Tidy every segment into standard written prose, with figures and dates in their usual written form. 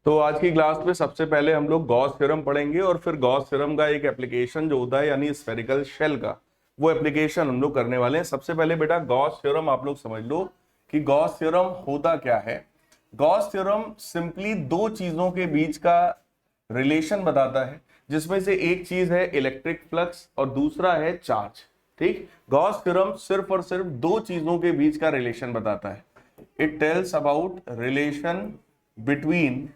तो आज की क्लास में सबसे पहले हम लोग गॉस थ्योरम पढ़ेंगे और फिर गॉस थ्योरम का एक एप्लीकेशन जो होता है यानी स्फेरिकल शेल का वो एप्लीकेशन हम लोग करने वाले हैं। सबसे पहले बेटा गॉस थ्योरम आप लोग समझ लो कि गॉस थ्योरम होता क्या है। गॉस थ्योरम सिंपली दो चीजों के बीच का रिलेशन बताता है, जिसमें से एक चीज है इलेक्ट्रिक फ्लक्स और दूसरा है चार्ज। ठीक, गॉस थ्योरम सिर्फ और सिर्फ दो चीजों के बीच का रिलेशन बताता है। It tells about relation between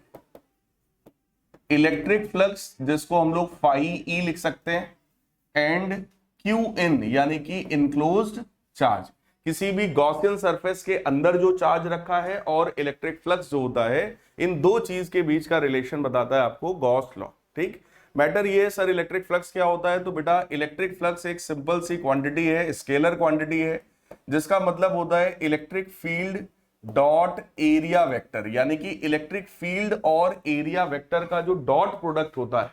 electric flux, जिसको हम लोग फाई ई लिख सकते हैं, एंड क्यू इन यानी कि इनक्लोज्ड चार्ज। किसी भी गॉसियन सरफेस के अंदर जो चार्ज रखा है और इलेक्ट्रिक फ्लक्स जो होता है, इन दो चीज के बीच का रिलेशन बताता है आपको गॉस लॉ। ठीक, मैटर ये है सर इलेक्ट्रिक फ्लक्स क्या होता है, तो बेटा इलेक्ट्रिक फ्लक्स एक सिंपल सी क्वांटिटी है, स्केलर क्वांटिटी है, जिसका मतलब होता है electric field dot area vector, यानी कि इलेक्ट्रिक फील्ड और एरिया वेक्टर का जो डॉट प्रोडक्ट होता है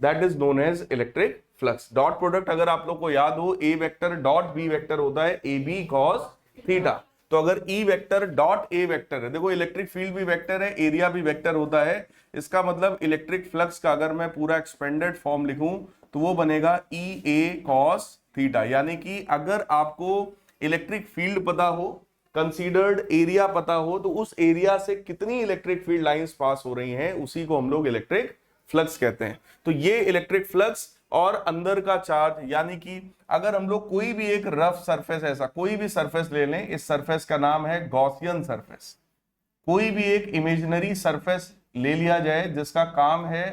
that is known as electric flux. Dot product अगर आप लोग को याद हो, A vector dot B vector होता है ए बी कॉस थीटा। तो अगर E vector dot A vector है, देखो इलेक्ट्रिक फील्ड भी वेक्टर है, एरिया भी वेक्टर होता है, इसका मतलब इलेक्ट्रिक फ्लक्स का अगर मैं पूरा एक्सपेंडेड फॉर्म लिखूं तो वो बनेगा ई ए कॉस थीटा। यानी कि अगर आपको इलेक्ट्रिक फील्ड पता हो, कंसीडर्ड एरिया पता हो, तो उस एरिया से कितनी इलेक्ट्रिक फील्ड लाइंस पास हो रही हैं उसी को हम लोग इलेक्ट्रिक फ्लक्स कहते हैं। तो ये इलेक्ट्रिक फ्लक्स और अंदर का चार्ज, यानी कि अगर हम लोग कोई भी एक रफ सरफेस, ऐसा कोई भी सरफेस ले लें, इस सरफेस का नाम है गॉसियन सरफेस। कोई भी एक इमेजिनरी सरफेस ले लिया जाए जिसका काम है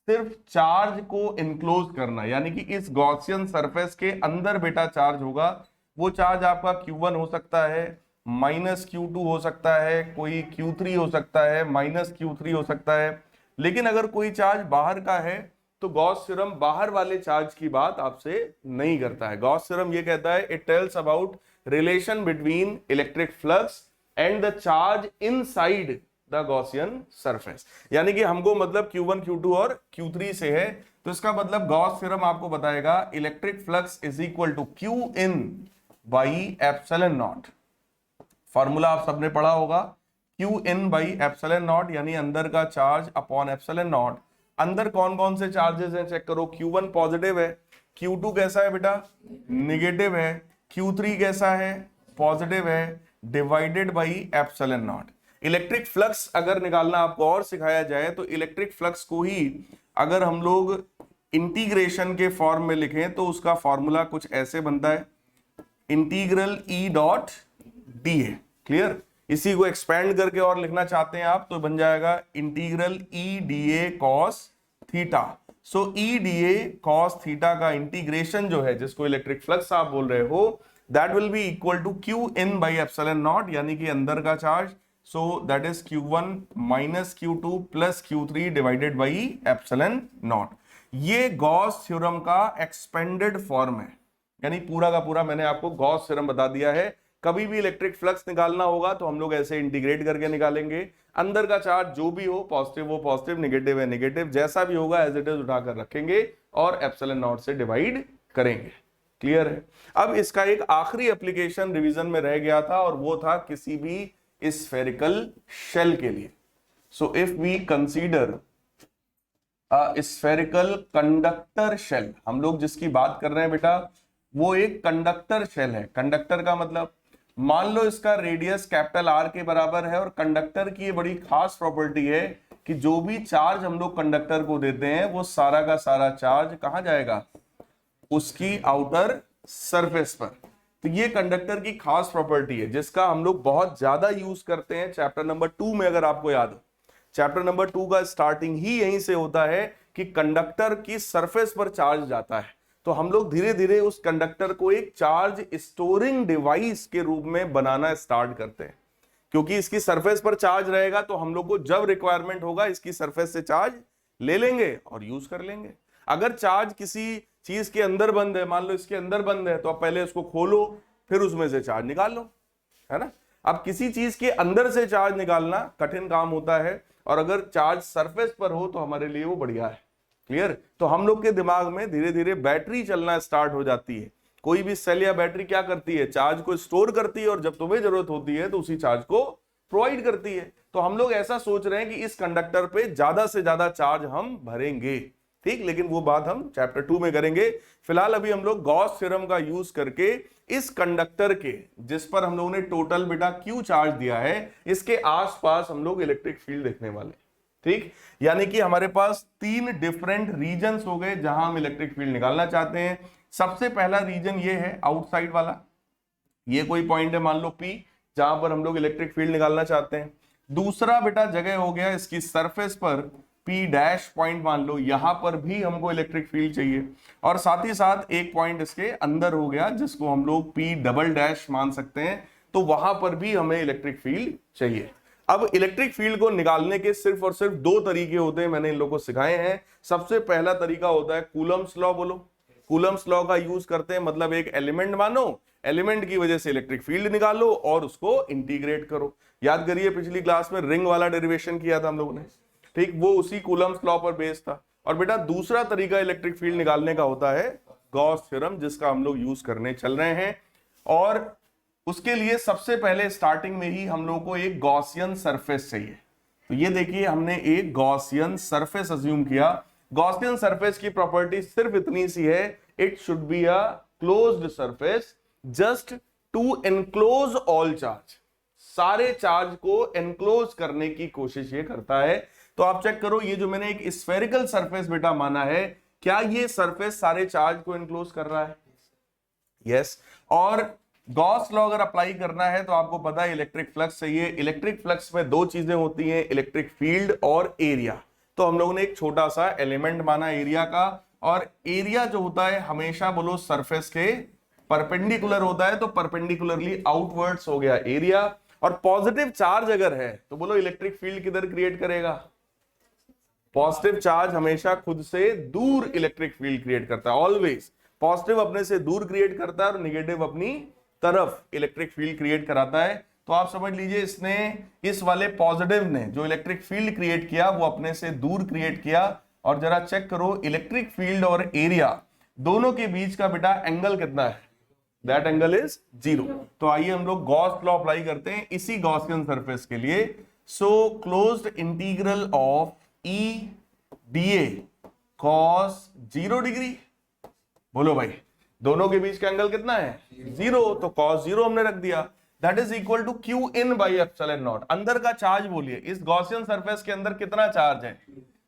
सिर्फ चार्ज को इनक्लोज करना, यानी कि इस गॉसियन सरफेस के अंदर बेटा चार्ज होगा। वो चार्ज आपका Q1 हो सकता है, माइनस Q2 हो सकता है, कोई Q3 हो सकता है, माइनस Q3 हो सकता है। लेकिन अगर कोई चार्ज बाहर का है तो गॉस थ्योरम बाहर वाले चार्ज की बात आपसे नहीं करता है। गॉस थ्योरम ये कहता है it tells about relation between electric flux and the charge inside the Gaussian surface. यानी कि हमको मतलब Q1 Q2 और Q3 से है, तो इसका मतलब गॉस थ्योरम आपको बताएगा electric flux is equal to Q in by epsilon naught. Formula आप सबने पढ़ा होगा, Q in by epsilon naught यानी अंदर का चार्ज अपॉन एप्सिलॉन नॉट। अंदर कौन कौन से चार्जेस हैं चेक करो। Q1 पॉजिटिव है, Q2 कैसा है बेटा, निगेटिव है, Q3 कैसा है, पॉजिटिव है, divided by epsilon not. Electric flux अगर निकालना आपको और सिखाया जाए तो इलेक्ट्रिक फ्लक्स को ही अगर हम लोग इंटीग्रेशन के फॉर्म में लिखें तो उसका फॉर्मूला कुछ ऐसे बनता है, इंटीग्रल ई डॉट डी है। क्लियर, इसी को एक्सपेंड करके और लिखना चाहते हैं आप तो बन जाएगा integral E D A cos theta. So E D A cos theta का इंटीग्रेशन जो है, जिसको इलेक्ट्रिक फ्लक्स आप बोल रहे हो, that will be equal to Q in by epsilon naught, यानी कि अंदर का charge. So that is Q1 minus Q2 plus Q3 divided by epsilon naught. ये गॉस थ्योरम का एक्सपेंडेड फॉर्म है, यानी पूरा का पूरा मैंने आपको गॉस थ्योरम बता दिया है। कभी भी इलेक्ट्रिक फ्लक्स निकालना होगा तो हम लोग ऐसे इंटीग्रेट करके निकालेंगे। अंदर का चार्ज जो भी हो, पॉजिटिव हो पॉजिटिव, निगेटिव है निगेटिव, जैसा भी होगा एज इट इज उठाकर रखेंगे और एप्सिलॉन नॉट से डिवाइड करेंगे। क्लियर है। अब इसका एक आखिरी एप्लीकेशन रिवीजन में रह गया था और वो था किसी भी स्फेरिकल शेल के लिए। So if we consider spherical conductor shell, हम लोग जिसकी बात कर रहे हैं बेटा वो एक कंडक्टर शेल है। कंडक्टर का मतलब मान लो इसका रेडियस कैपिटल R के बराबर है, और कंडक्टर की ये बड़ी खास प्रॉपर्टी है कि जो भी चार्ज हम लोग कंडक्टर को देते हैं वो सारा का सारा चार्ज कहां जाएगा, उसकी आउटर सरफेस पर। तो ये कंडक्टर की खास प्रॉपर्टी है जिसका हम लोग बहुत ज्यादा यूज करते हैं। चैप्टर नंबर 2 में अगर आपको याद हो, चैप्टर नंबर 2 का स्टार्टिंग ही यहीं से होता है कि कंडक्टर की सरफेस पर चार्ज जाता है, तो हम लोग धीरे धीरे उस कंडक्टर को एक चार्ज स्टोरिंग डिवाइस के रूप में बनाना स्टार्ट करते हैं। क्योंकि इसकी सरफेस पर चार्ज रहेगा तो हम लोग को जब रिक्वायरमेंट होगा इसकी सरफेस से चार्ज ले लेंगे और यूज कर लेंगे। अगर चार्ज किसी चीज के अंदर बंद है, मान लो इसके अंदर बंद है, तो आप पहले उसको खोलो फिर उसमें से चार्ज निकाल लो, है ना। अब किसी चीज के अंदर से चार्ज निकालना कठिन काम होता है, और अगर चार्ज सरफेस पर हो तो हमारे लिए वो बढ़िया है। क्लियर। तो हम लोग के दिमाग में धीरे धीरे बैटरी चलना स्टार्ट हो जाती है। कोई भी सेल या बैटरी क्या करती है, चार्ज को स्टोर करती है और जब तुम्हें जरूरत होती है तो उसी चार्ज को प्रोवाइड करती है। तो हम लोग ऐसा सोच रहे हैं कि इस कंडक्टर पे ज्यादा से ज्यादा चार्ज हम भरेंगे, ठीक, लेकिन वो बात हम चैप्टर 2 में करेंगे। फिलहाल अभी हम लोग गॉस थ्योरम का यूज करके इस कंडक्टर के, जिस पर हम लोगों ने टोटल बेटा क्यू चार्ज दिया है, इसके आसपास हम लोग इलेक्ट्रिक फील्ड देखने वाले, ठीक। यानी कि हमारे पास 3 डिफरेंट रीजन्स हो गए जहां हम इलेक्ट्रिक फील्ड निकालना चाहते हैं। सबसे पहला रीजन ये है आउटसाइड वाला, ये कोई पॉइंट है मान लो P, जहां पर हम लोग इलेक्ट्रिक फील्ड निकालना चाहते हैं। दूसरा बेटा जगह हो गया इसकी सरफेस पर P डैश पॉइंट मान लो, यहां पर भी हमको इलेक्ट्रिक फील्ड चाहिए। और साथ ही साथ एक पॉइंट इसके अंदर हो गया जिसको हम लोग P डबल डैश मान सकते हैं, तो वहां पर भी हमें इलेक्ट्रिक फील्ड चाहिए। अब इलेक्ट्रिक फील्ड को निकालने के सिर्फ और सिर्फ 2 तरीके होते हैं, मैंने इन लोगों को सिखाए हैं। सबसे पहला तरीका होता है कूलम्स लॉ, बोलो कूलम्स लॉ का यूज करते हैं, मतलब एक एलिमेंट मानो, एलिमेंट की वजह से इलेक्ट्रिक फील्ड निकालो और उसको इंटीग्रेट करो। याद करिए पिछली क्लास में रिंग वाला डेरिवेशन किया था हम लोगों ने, ठीक, वो उसी कूलम्स लॉ पर बेस्ड था। और बेटा दूसरा तरीका इलेक्ट्रिक फील्ड निकालने का होता है गॉस थ्योरम, जिसका हम लोग यूज करने चल रहे हैं। और उसके लिए सबसे पहले स्टार्टिंग में ही हम लोग को एक गॉसियन सरफेस चाहिए। तो ये देखिए हमने एक गॉसियन सरफेस अज्यूम किया। गॉसियन सरफेस की प्रॉपर्टी सिर्फ इतनी सी है, it should be a closed surface just to enclose all charge, सारे चार्ज को एनक्लोज करने की कोशिश ये करता है। तो आप चेक करो, ये जो मैंने एक स्फेरिकल सरफेस बेटा माना है, क्या ये सरफेस सारे चार्ज को एनक्लोज कर रहा है? यस। और गॉस लॉ अगर अप्लाई करना है तो आपको पता है इलेक्ट्रिक फ्लक्स चाहिए। इलेक्ट्रिक फ्लक्स में 2 चीजें होती हैं, इलेक्ट्रिक फील्ड और एरिया। तो हम लोगों ने एक छोटा सा एलिमेंट माना एरिया का, और एरिया जो होता है हमेशा बोलो सरफेस के परपेंडिकुलर होता है, तो परपेंडिकुलरली आउटवर्ड्स हो गया एरिया। और पॉजिटिव चार्ज अगर है तो बोलो इलेक्ट्रिक फील्ड किधर क्रिएट करेगा? पॉजिटिव चार्ज हमेशा खुद से दूर इलेक्ट्रिक फील्ड क्रिएट करता है, ऑलवेज पॉजिटिव अपने से दूर क्रिएट करता है और निगेटिव अपनी तरफ इलेक्ट्रिक फील्ड क्रिएट कराता है। तो आप समझ लीजिए इसने, इस वाले पॉजिटिव ने जो इलेक्ट्रिक फील्ड क्रिएट किया वो अपने से दूर क्रिएट किया। और जरा चेक करो इलेक्ट्रिक फील्ड और एरिया दोनों के बीच का बेटा एंगल कितना है? That angle is 0। तो आइए हम लोग गॉस लॉ अप्लाई करते हैं इसी गॉसियन सरफेस के लिए। So closed integral of E dA cos 0 degree, बोलो भाई दोनों के बीच का एंगल कितना है? 0, तो cos 0 हमने रख दिया, that is equal to Q in by epsilon naught. अंदर का चार्ज बोलिए, इस गॉसियन सरफेस के अंदर कितना चार्ज है?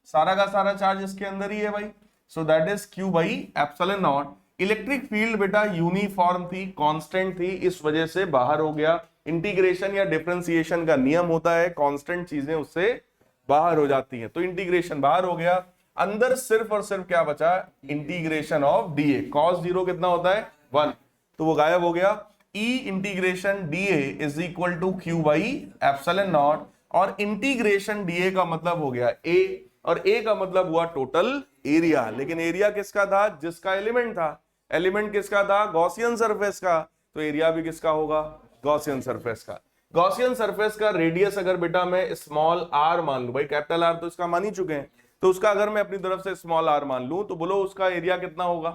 सारा का सारा चार्ज इसके अंदर ही है भाई, सो that is Q by epsilon not. Electric field बेटा यूनिफॉर्म थी, कांस्टेंट थी, इस वजह से बाहर हो गया। इंटीग्रेशन या डिफरेंशिएशन का नियम होता है, कांस्टेंट चीजें उससे बाहर हो जाती हैं, तो इंटीग्रेशन बाहर हो गया। अंदर सिर्फ और सिर्फ क्या बचा? Integration of DA. cos 0 कितना होता है? 1, तो वो गायब हो गया। E integration D A is equal to Q by epsilon naught, और इंटीग्रेशन डीए का मतलब हो गया A, और A का मतलब हुआ टोटल एरिया। लेकिन एरिया किसका था? जिसका एलिमेंट था। एलिमेंट किसका था? गॉसियन सरफेस का, तो एरिया भी किसका होगा? गॉसियन सरफेस का। गॉसियन सरफेस का रेडियस अगर बेटा मैं स्मॉल r मान लूं, भाई कैपिटल R तो इसका मान ही चुके हैं, तो उसका अगर मैं अपनी तरफ से स्मॉल r मान लूं, तो बोलो उसका एरिया कितना होगा?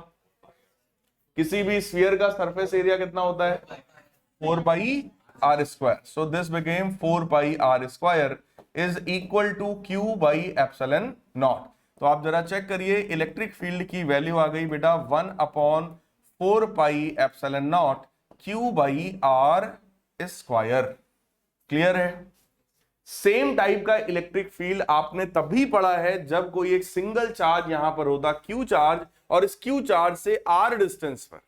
किसी भी स्फीयर का सरफेस एरिया कितना होता है? 4 pi r square. So this became 4 pi r square is equal to Q by epsilon naught. तो आप जरा चेक करिए, इलेक्ट्रिक फील्ड की वैल्यू आ गई बेटा 1/4 pi epsilon naught Q by r square. Clear है? सेम टाइप का इलेक्ट्रिक फील्ड आपने तभी पढ़ा है जब कोई एक सिंगल चार्ज यहां पर होता Q चार्ज, और इस Q चार्ज से R डिस्टेंस पर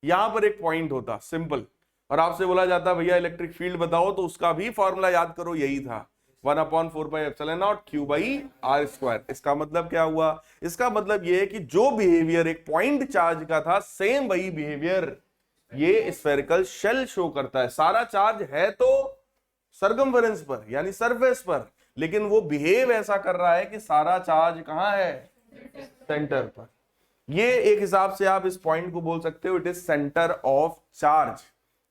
यहां पर एक पॉइंट होता, सिंपल, और आपसे बोला जाता भैया इलेक्ट्रिक फील्ड बताओ, तो उसका भी फॉर्मूला याद करो, यही था 1/4 pi epsilon naught Q by R square. इसका मतलब क्या हुआ? इसका मतलब यह है कि जो बिहेवियर एक पॉइंट चार्ज का था, सेम वही बिहेवियर ये स्फेरिकल शेल शो करता है। सारा चार्ज है तो सरकमफेरेंस पर यानी सरफेस पर, लेकिन वो बिहेव ऐसा कर रहा है कि सारा चार्ज कहां है? सेंटर पर। ये एक हिसाब से आप इस पॉइंट को बोल सकते हो it is centre of charge.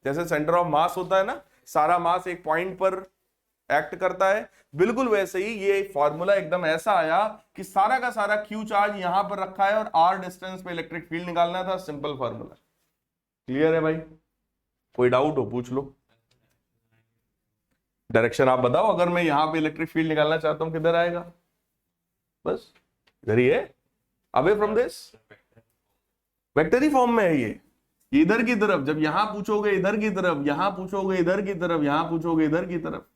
जैसे सेंटर ऑफ मास होता है ना, सारा मास एक पॉइंट पर एक्ट करता है, बिल्कुल वैसे ही ये फॉर्मूला एकदम ऐसा आया कि सारा का सारा Q चार्ज यहां पर रखा है और R डिस्टेंस पे इलेक्ट्रिक फील्ड निकालना था, सिंपल फॉर्मूला। क्लियर है भाई? कोई डाउट हो पूछ लो। डायरेक्शन आप बताओ, अगर मैं यहां पे इलेक्ट्रिक फील्ड निकालना चाहता हूं किधर आएगा? बस इधर ही है, अवे फ्रॉम दिस, वेक्टरी फॉर्म में है ये इधर की तरफ। जब यहां पूछोगे इधर की तरफ, यहां पूछोगे इधर की तरफ, यहां पूछोगे इधर की तरफ,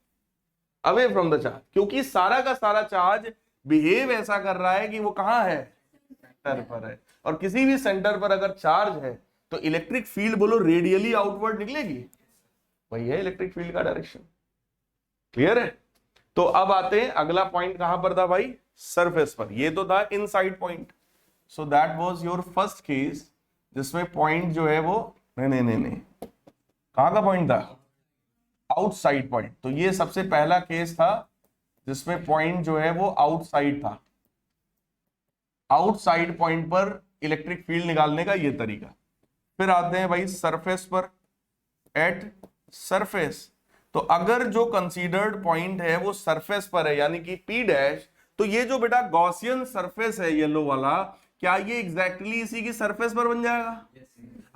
अवे फ्रॉम द चार्ज, क्योंकि सारा का सारा चार्ज बिहेव ऐसा कर रहा है कि वो कहां है? सेंटर पर है। और किसी भी सेंटर पर अगर चार्ज है तो इलेक्ट्रिक फील्ड बोलो रेडियली आउटवर्ड निकलेगी, वही है इलेक्ट्रिक फील्ड का डायरेक्शन। क्लियर है? तो अब आते हैं, अगला पॉइंट कहां पर था भाई? सरफेस पर। ये तो था inside point, so that was your first case जिसमें पॉइंट जो है वो नहीं कहां का पॉइंट था? Outside point. तो ये सबसे पहला केस था जिसमें पॉइंट जो है वो आउटसाइड था। आउटसाइड पॉइंट पर इलेक्ट्रिक फील्ड निकालने का ये तरीका। फिर आते हैं भाई सरफेस पर, एट सरफेस। तो अगर जो कंसीडर्ड पॉइंट है वो सरफेस पर है यानी कि P डैश, तो ये जो बेटा गॉसियन सरफेस है येलो वाला, क्या ये एग्जैक्टली इसी की सरफेस पर बन जाएगा?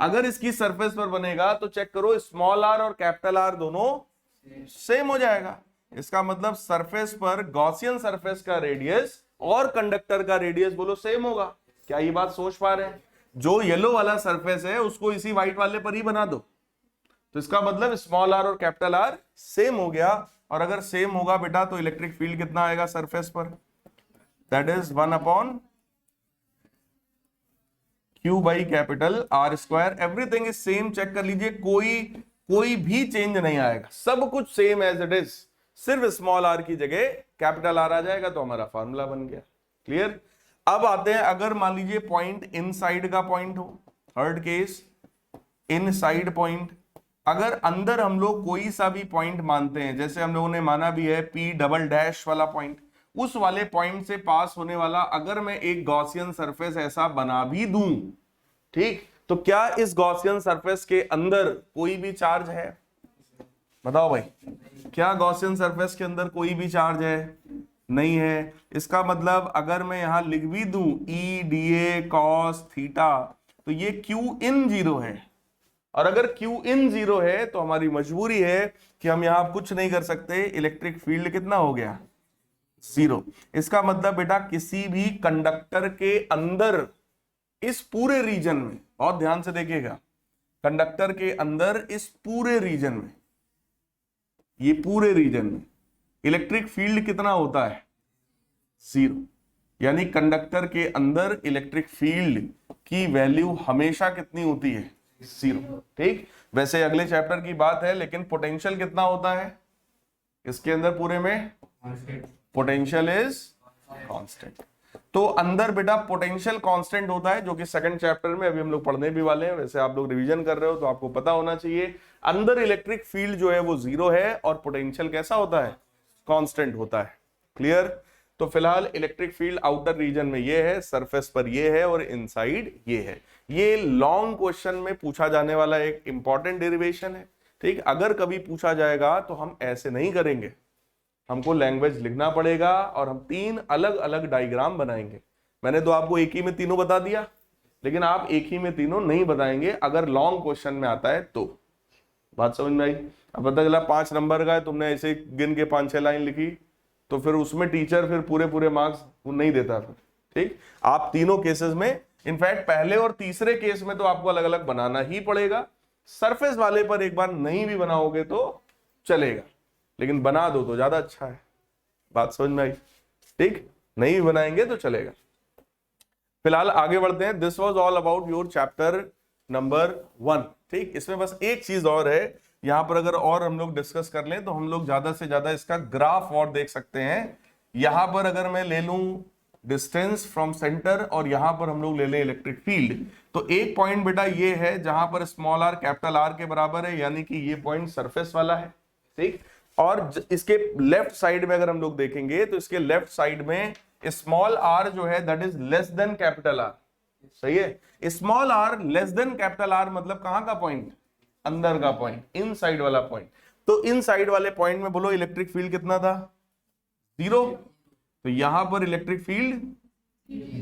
अगर इसकी सरफेस पर बनेगा तो चेक करो, स्मॉल आर और कैपिटल आर दोनों सेम हो जाएगा। इसका मतलब सरफेस पर गॉसियन सरफेस का रेडियस और कंडक्टर का रेडियस बोलो सेम होगा। क्या ये बात सोच पा रहे हैं? जो येलो वाला सरफेस है उसको इसी व्हाइट वाले पर ही बना दो, तो इसका मतलब स्मॉल आर और कैपिटल आर सेम हो गया। और अगर सेम होगा बेटा तो इलेक्ट्रिक फील्ड कितना आएगा सरफेस पर? That is 1 Q by capital R square. Everything is same, check कर लीजिए, कोई भी चेंज नहीं आएगा, सब कुछ सेम एज इट इज, सिर्फ स्मॉल आर की जगह कैपिटल आर आ जाएगा, तो हमारा फार्मूला बन गया। क्लियर? अब आते हैं, अगर मान लीजिए पॉइंट इनसाइड का पॉइंट हो, थर्ड केस इनसाइड पॉइंट। अगर अंदर हम लोग कोई सा भी पॉइंट मानते हैं, जैसे हम लोगों ने माना भी है P डबल डैश वाला पॉइंट, उस वाले पॉइंट से पास होने वाला अगर मैं एक गॉसियन सरफेस ऐसा बना भी दूं, ठीक, तो क्या इस गॉसियन सरफेस के अंदर कोई भी चार्ज है? बताओ भाई, क्या गॉसियन सरफेस के अंदर कोई भी चार्ज है? नहीं है। इसका मतलब अगर मैं यहां लिख भी दूं E dA cos थीटा, तो ये Q इन 0 है। और अगर Q इन 0 है तो हमारी मजबूरी है कि हम यहां कुछ नहीं कर सकते, इलेक्ट्रिक फील्ड कितना हो गया? 0। इसका मतलब बेटा किसी भी कंडक्टर के अंदर इस पूरे रीजन में, बहुत ध्यान से देखिएगा, कंडक्टर के अंदर इस पूरे रीजन में, ये पूरे रीजन में इलेक्ट्रिक फील्ड कितना होता है? 0। यानी कंडक्टर के अंदर इलेक्ट्रिक फील्ड की वैल्यू हमेशा कितनी होती है? 0। ठीक, वैसे अगले चैप्टर की बात है, लेकिन पोटेंशियल कितना होता है इसके अंदर पूरे में? Potential is constant. तो अंदर बेटा पोटेंशियल कांस्टेंट होता है, जो कि सेकंड चैप्टर में अभी हम लोग पढ़ने भी वाले हैं। वैसे आप लोग रिवीजन कर रहे हो तो आपको पता होना चाहिए, अंदर इलेक्ट्रिक फील्ड जो है वो 0 है और पोटेंशियल कैसा होता है? कांस्टेंट होता है। क्लियर? तो फिलहाल इलेक्ट्रिक फील्ड आउटर रीजन में ये है, सरफेस पर ये है और इनसाइड ये है। ये लॉन्ग क्वेश्चन में पूछा जाने वाला एक इंपॉर्टेंट डेरिवेशन है। ठीक, अगर कभी पूछा जाएगा तो हम ऐसे नहीं करेंगे, हमको लैंग्वेज लिखना पड़ेगा और हम 3 अलग अलग डायग्राम बनाएंगे। मैंने तो आपको एक ही में तीनों बता दिया, लेकिन आप एक ही में तीनों नहीं बताएंगे अगर लॉन्ग क्वेश्चन में आता है तो। बात समझ में आई? अब पता चला 5 नंबर का है, तुमने ऐसे गिन के 5-6 लाइन लिखी, तो फिर उसमें टीचर फिर पूरे मार्क्स नहीं देता फिर। ठीक, आप तीनों केसेस में, इनफैक्ट पहले और तीसरे केस में तो आपको अलग अलग बनाना ही पड़ेगा। सरफेस वाले पर एक बार नहीं भी बनाओगे तो चलेगा, लेकिन बना दो तो ज्यादा अच्छा है। बात समझ में आई? ठीक, नहीं भी बनाएंगे तो चलेगा। फिलहाल आगे बढ़ते हैं। This was all about your chapter number 1। ठीक, इसमें बस एक चीज और है, यहां पर अगर और हम लोग डिस्कस कर लें तो हम लोग ज्यादा से ज्यादा इसका ग्राफ और देख सकते हैं। यहां पर अगर मैं ले लूं डिस्टेंस फ्रॉम सेंटर और यहां पर हम लोग ले लें इलेक्ट्रिक फील्ड, तो एक पॉइंट बेटा ये है जहां पर स्मॉल आर कैपिटल आर के बराबर है, यानी कि ये पॉइंट सरफेस वाला है। ठीक, और इसके लेफ्ट साइड में अगर हम लोग देखेंगे तो इसके लेफ्ट साइड में स्मॉल आर जो है that is less than capital R. सही है? Small R less than capital R मतलब कहां का पॉइंट? अंदर का पॉइंट, इनसाइड वाला पॉइंट। तो इनसाइड वाले पॉइंट में बोलो इलेक्ट्रिक फील्ड कितना था? 0। तो यहां पर इलेक्ट्रिक फील्ड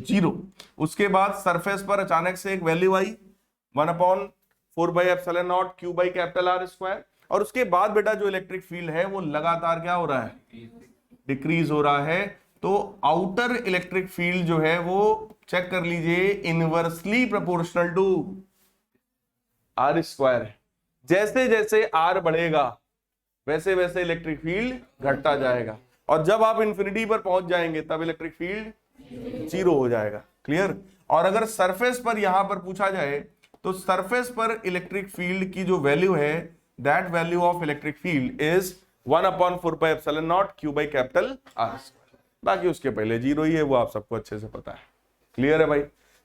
0। उसके बाद सरफेस पर अचानक से एक value I 1/4 Q by capital R square. और उसके बाद बेटा जो इलेक्ट्रिक फील्ड है वो लगातार क्या हो रहा है, डिक्रीज हो रहा है। तो आउटर इलेक्ट्रिक फील्ड जो है वो चेक कर लीजिए, inversely proportional to R square है। जैसे जैसे आर बढ़ेगा वैसे वैसे इलेक्ट्रिक फील्ड घटता जाएगा, और जब आप इंफिनिटी पर पहुंच जाएंगे तब इलेक्ट्रिक फील्ड जीरो हो जाएगा। क्लियर। और अगर सरफेस पर यहां पर पूछा जाए तो सरफेस पर इलेक्ट्रिक फील्ड की जो वैल्यू है, that value of electric field is 1/4πε0 Q/कैपिटल R। बाकी उसके पहले जीरो ही है, वो आप सबको अच्छे से पता है। क्लियर है भाई।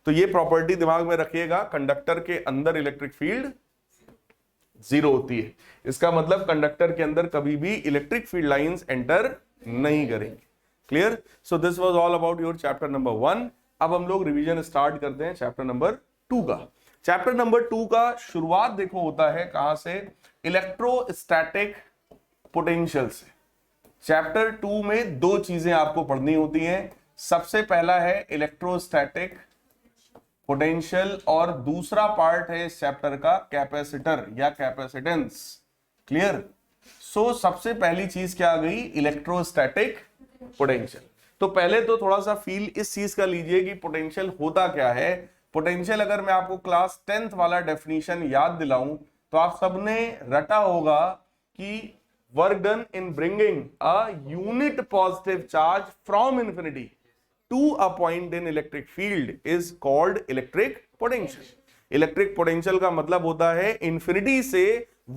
तो ये प्रॉपर्टी दिमाग में रखिएगा, कंडक्टर के अंदर इलेक्ट्रिक फील्ड जीरो होती है। इसका मतलब कंडक्टर के अंदर कभी भी इलेक्ट्रिक फील्ड लाइंस एंटर नहीं करेंगे। Clear. So this was all about your chapter number 1। अब हम लोग रिवीजन स्टार्ट करते हैं चैप्टर नंबर 2 का। चैप्टर नंबर 2 का शुरुआत देखो होता है कहां से, इलेक्ट्रोस्टैटिक पोटेंशियल से। चैप्टर 2 में दो चीजें आपको पढ़नी होती हैं। सबसे पहला है इलेक्ट्रोस्टैटिक पोटेंशियल और दूसरा पार्ट है इस चैप्टर का कैपेसिटर या कैपेसिटेंस। क्लियर। सो सबसे पहली चीज क्या आ गई, इलेक्ट्रोस्टैटिक पोटेंशियल। तो पहले तो थोड़ा सा फील इस चीज का लीजिए कि पोटेंशियल होता क्या है। पोटेंशियल अगर मैं आपको क्लास 10th वाला डेफिनेशन याद दिलाऊं तो आप सबने रटा होगा कि work done in bringing a unit positive charge from infinity to a point in electric field is called electric potential. Electric potential का मतलब होता है इंफिनिटी से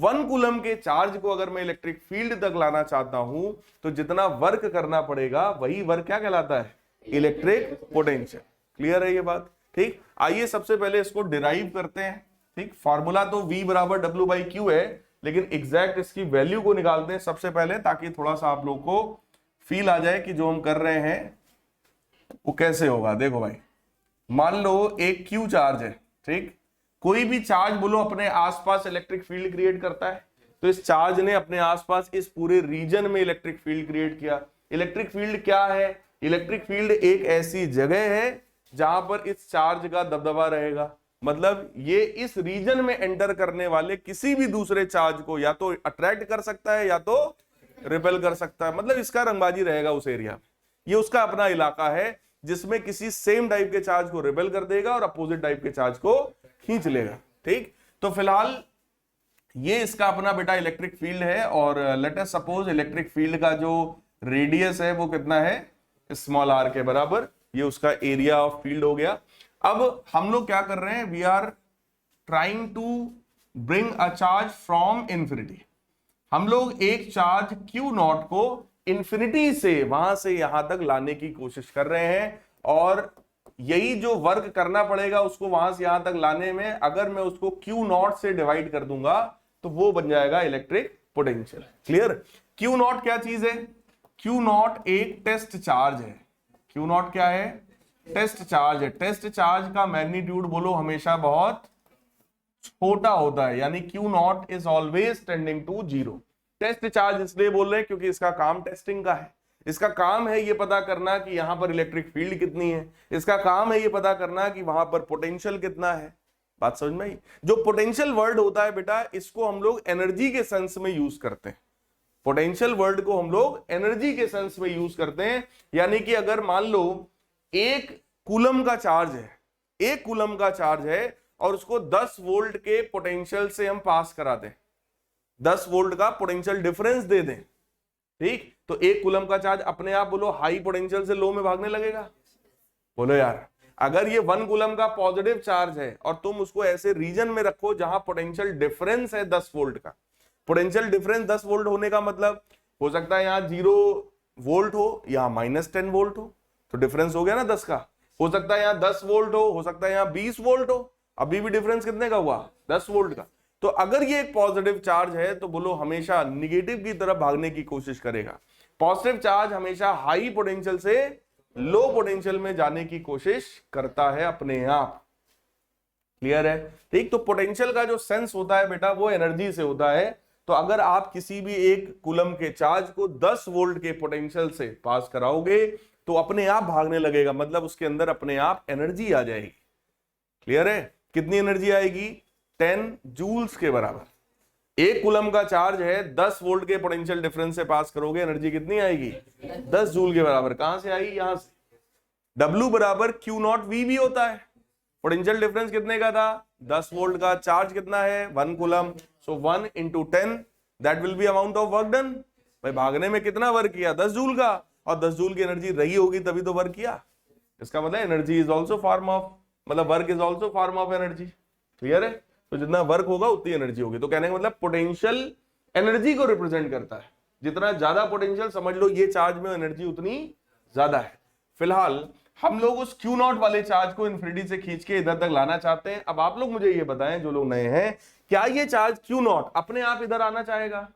1 कूलम के चार्ज को अगर मैं इलेक्ट्रिक फील्ड तक लाना चाहता हूं तो जितना वर्क करना पड़ेगा वही वर्क क्या कहलाता है, इलेक्ट्रिक पोटेंशियल। क्लियर है ये बात। ठीक। आइए सबसे पहले इसको डिराइव करते हैं। ठीक। फॉर्मूला तो V बराबर W/Q है, लेकिन एग्जैक्ट इसकी वैल्यू को निकालते हैं सबसे पहले, ताकि थोड़ा सा आप लोग को फील आ जाए कि जो हम कर रहे हैं वो कैसे होगा। देखो भाई, मान लो एक Q चार्ज है। ठीक। कोई भी चार्ज बोलो अपने आसपास इलेक्ट्रिक फील्ड क्रिएट करता है, तो इस चार्ज ने अपने आसपास इस पूरे रीजन में इलेक्ट्रिक फील्ड क्रिएट किया। इलेक्ट्रिक फील्ड क्या है, इलेक्ट्रिक फील्ड एक ऐसी जगह है जहां पर इस चार्ज का दबदबा रहेगा। मतलब ये इस रीजन में एंटर करने वाले किसी भी दूसरे चार्ज को या तो अट्रैक्ट कर सकता है या तो रिपेल कर सकता है। मतलब इसका रंगबाजी रहेगा उस एरिया में। ये उसका अपना इलाका है जिसमें किसी सेम टाइप के चार्ज को रिपेल कर देगा और अपोजिट टाइप के चार्ज को खींच लेगा। ठीक। तो फिलहाल ये इसका अपना बेटा इलेक्ट्रिक फील्ड है, और let us suppose electric field का जो रेडियस है वो कितना है, स्मॉल r के बराबर। ये उसका एरिया ऑफ फील्ड हो गया। अब हम लोग क्या कर रहे हैं, we are trying to bring a charge from infinity. हम लोग एक चार्ज Q0 को इंफिनिटी से वहां से यहां तक लाने की कोशिश कर रहे हैं, और यही जो वर्क करना पड़ेगा उसको वहां से यहां तक लाने में, अगर मैं उसको Q0 से डिवाइड कर दूंगा तो वो बन जाएगा इलेक्ट्रिक पोटेंशियल। क्लियर। Q0 क्या चीज है, Q0 एक टेस्ट चार्ज है। Q0 क्या है, टेस्ट चार्ज है। टेस्ट चार्ज का मैग्नीट्यूड बोलो हमेशा बहुत छोटा होता है, यानी Q0 is always tending to 0। Test charge इसलिए बोल रहे हैं क्योंकि इसका काम टेस्टिंग का है। इसका काम है ये पता करना कि यहां पर इलेक्ट्रिक फील्ड कितनी है। इसका काम है ये पता करना कि वहां पर पोटेंशियल कितना है। बात समझ में आई। जो पोटेंशियल वर्ड होता है बेटा, इसको हम लोग एनर्जी के सेंस में यूज करते हैं। पोटेंशियल वर्ड को हम लोग एनर्जी के सेंस में यूज करते हैं। यानी कि अगर मान लो 1 कूलम का चार्ज है, 1 कूलम का चार्ज है और उसको 10 वोल्ट के पोटेंशियल से हम पास करा दें, 10 वोल्ट का पोटेंशियल डिफरेंस दे दें। ठीक। तो 1 कूलम का चार्ज अपने आप बोलो हाई पोटेंशियल से लो में भागने लगेगा। बोलो यार, अगर ये 1 कूलम का पॉजिटिव चार्ज है और तुम उसको ऐसे रीजन में रखो जहां पोटेंशियल डिफरेंस है 10 वोल्ट का, पोटेंशियल डिफरेंस 10 वोल्ट होने का मतलब हो सकता है यहां 0 वोल्ट हो, यहां -10 वोल्ट हो, तो डिफरेंस हो गया ना 10 का। हो सकता है यहां 10 वोल्ट हो सकता है यहां 20 वोल्ट हो, अभी भी डिफरेंस कितने का हुआ, 10 वोल्ट का। तो अगर ये एक पॉजिटिव चार्ज है तो बोलो हमेशा निगेटिव की तरफ भागने की कोशिश करेगा। पॉजिटिव चार्ज हमेशा हाई पोटेंशियल से लो पोटेंशियल में जाने की कोशिश करता है अपने आप। क्लियर है। ठीक। तो पोटेंशियल का जो सेंस होता है बेटा वो एनर्जी से होता है। तो अगर आप किसी भी 1 कूलम के चार्ज को 10 वोल्ट के पोटेंशियल से पास कराओगे तो अपने आप भागने लगेगा, मतलब उसके अंदर अपने आप एनर्जी आ जाएगी। क्लियर है। कितनी एनर्जी आएगी, 10 जूल्स के बराबर। 1 कूलम का चार्ज है, 10 वोल्ट के पोटेंशियल डिफरेंस से पास करोगे, एनर्जी कितनी आएगी? 10 जूल के बराबर। कहां से आई? यहां से। W बराबर Q नॉट V भी होता है। पोटेंशियल डिफरेंस कितने का था? 10 वोल्ट का। चार्ज कितना है? 1 coulomb. So 1 into 10 that will B amount of work done. भाई भागने में कितना वर्क किया? 10 जूल का, और 10 जूल की एनर्जी रही होगी तभी तो वर्क किया। इसका मतलब energy is also form of, मतलब work is also form of energy. Clear है? तो जितना वर्क होगा उतनी एनर्जी होगी। तो कहने का मतलब पोटेंशियल एनर्जी को रिप्रेजेंट करता है। जितना ज्यादा पोटेंशियल, समझ लो ये चार्ज में एनर्जी उतनी ज्यादा है। फिलहाल हम लोग उस Q नॉट वाले चार्ज को इन्फिनिटी से खींच के इधर तक लाना चाहते हैं। अब आप लोग मुझे ये बताएं, जो लोग नए हैं, क्या ये चार्ज Q नॉट अपने आप इधर आना चाहेगा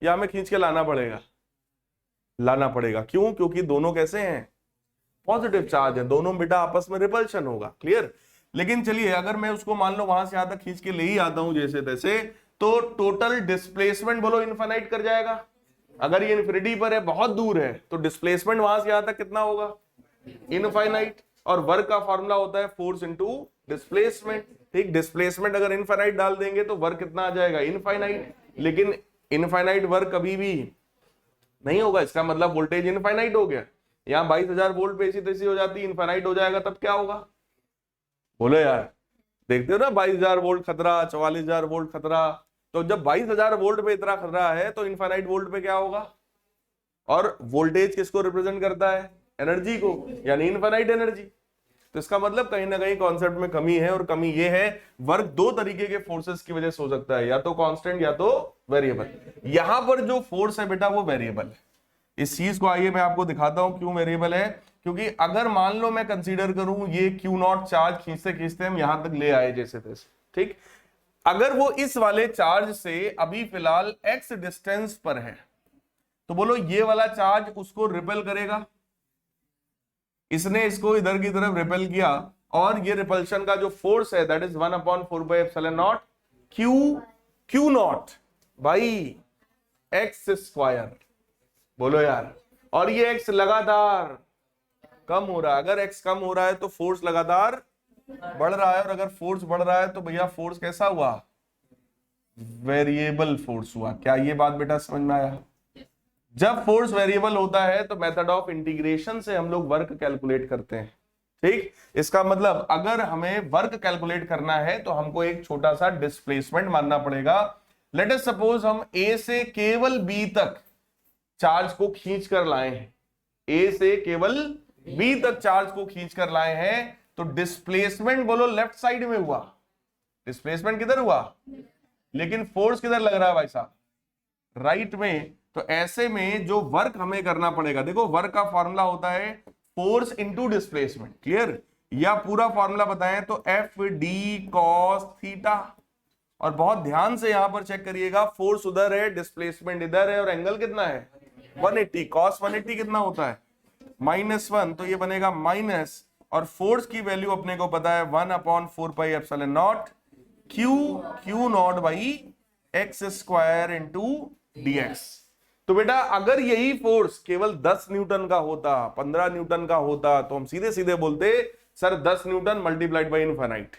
या हमें खींच के लाना पड़ेगा? लाना पड़ेगा। क्यों? क्योंकि दोनों कैसे हैं? पॉजिटिव चार्ज है, दोनों बेटा आपस में रिपल्शन होगा। क्लियर? लेकिन चलिए, अगर मैं उसको मान लो वहां से यहां तक खींच के ले ही आता हूं जैसे तैसे, तो टोटल डिस्प्लेसमेंट बोलो इनफाइनाइट कर जाएगा। अगर ये इन्फिनिटी पर है, बहुत दूर है, तो डिस्प्लेसमेंट वहां से यहां तक कितना होगा? इनफाइनाइट। और वर्क का फॉर्मूला होता है फोर्स इनटू डिस्प्लेसमेंट। ठीक, डिस्प्लेसमेंट अगर इनफाइनाइट डाल देंगे तो वर्क कितना आ जाएगा? इनफाइनाइट। लेकिन इनफाइनाइट वर्क कभी भी नहीं होगा, इसका मतलब वोल्टेज इनफाइनाइट हो गया। यहां 22,000 वोल्ट पे ऐसी तैसी हो जाती, इनफाइनाइट हो जाएगा, तब क्या होगा? बोलो यार। देखते हो ना, 22,000 वोल्ट खतरा, 44,000 वोल्ट खतरा। तो जब 22,000 वोल्ट पे इतना खतरा है तो इनफाइनाइट वोल्ट पे क्या होगा? और वोल्टेज किसको रिप्रेजेंट करता है? एनर्जी को, यानी इनफाइनाइट एनर्जी। तो इसका मतलब कहीं ना कहीं कॉन्सेप्ट में कमी है, और कमी ये है, वर्क दो तरीके के फोर्सेस की वजह से हो सकता है, या तो कांस्टेंट या तो वेरिएबल। यहां पर जो फोर्स है बेटा वो वेरिएबल है। इस चीज को आइए मैं आपको दिखाता हूं क्यों वेरिएबल है। क्योंकि अगर मान लो मैं कंसीडर करूं ये Q नॉट चार्ज खींचते खींचते हम यहां तक ले आए जैसे तैसे, ठीक, अगर वो इस वाले चार्ज से अभी फिलहाल x डिस्टेंस पर है, तो बोलो ये वाला चार्ज उसको रिपेल करेगा। इसने इसको इधर की तरफ रिपेल किया, और ये रिपल्शन का जो फोर्स है that is 1/4πε0 Q naught by x square. बोलो यार। और ये x लगातार कम हो रहा है। अगर x कम हो रहा है तो फोर्स लगातार बढ़ रहा है, और अगर फोर्स बढ़ रहा है तो भैया फोर्स कैसा हुआ? वेरिएबल फोर्स हुआ। क्या ये बात बेटा समझ में आया? जब फोर्स वेरिएबल होता है तो मेथड ऑफ इंटीग्रेशन से हम लोग वर्क कैलकुलेट करते हैं। ठीक, इसका मतलब अगर हमें वर्क कैलकुलेट करना है तो हमको एक छोटा सा डिस्प्लेसमेंट मानना पड़ेगा। लेट अस सपोज हम A से केवल B तक चार्ज को खींच कर लाए हैं, A से केवल B तक चार्ज को खींच कर लाए हैं, तो डिस्प्लेसमेंट बोलो लेफ्ट साइड में हुआ। डिस्प्लेसमेंट किधर हुआ? लेकिन फोर्स किधर लग रहा है भाई साहब? राइट में। तो ऐसे में जो वर्क हमें करना पड़ेगा, देखो वर्क का फॉर्मूला होता है फोर्स इनटू डिस्प्लेसमेंट। क्लियर? या पूरा फॉर्मूला बताएं तो FD cos थीटा। और बहुत ध्यान से यहां पर चेक करिएगा, फोर्स उधर है, डिस्प्लेसमेंट इधर है, और एंगल कितना है? 180। cos 180 कितना होता है? -1। तो ये बनेगा माइनस, और फोर्स की वैल्यू अपने को पता है 1/4πε0 Q naught by x square into dx। तो बेटा अगर यही फोर्स केवल 10 न्यूटन का होता, 15 न्यूटन का होता, तो हम सीधे सीधे बोलते sir 10 Newton multiplied by infinite.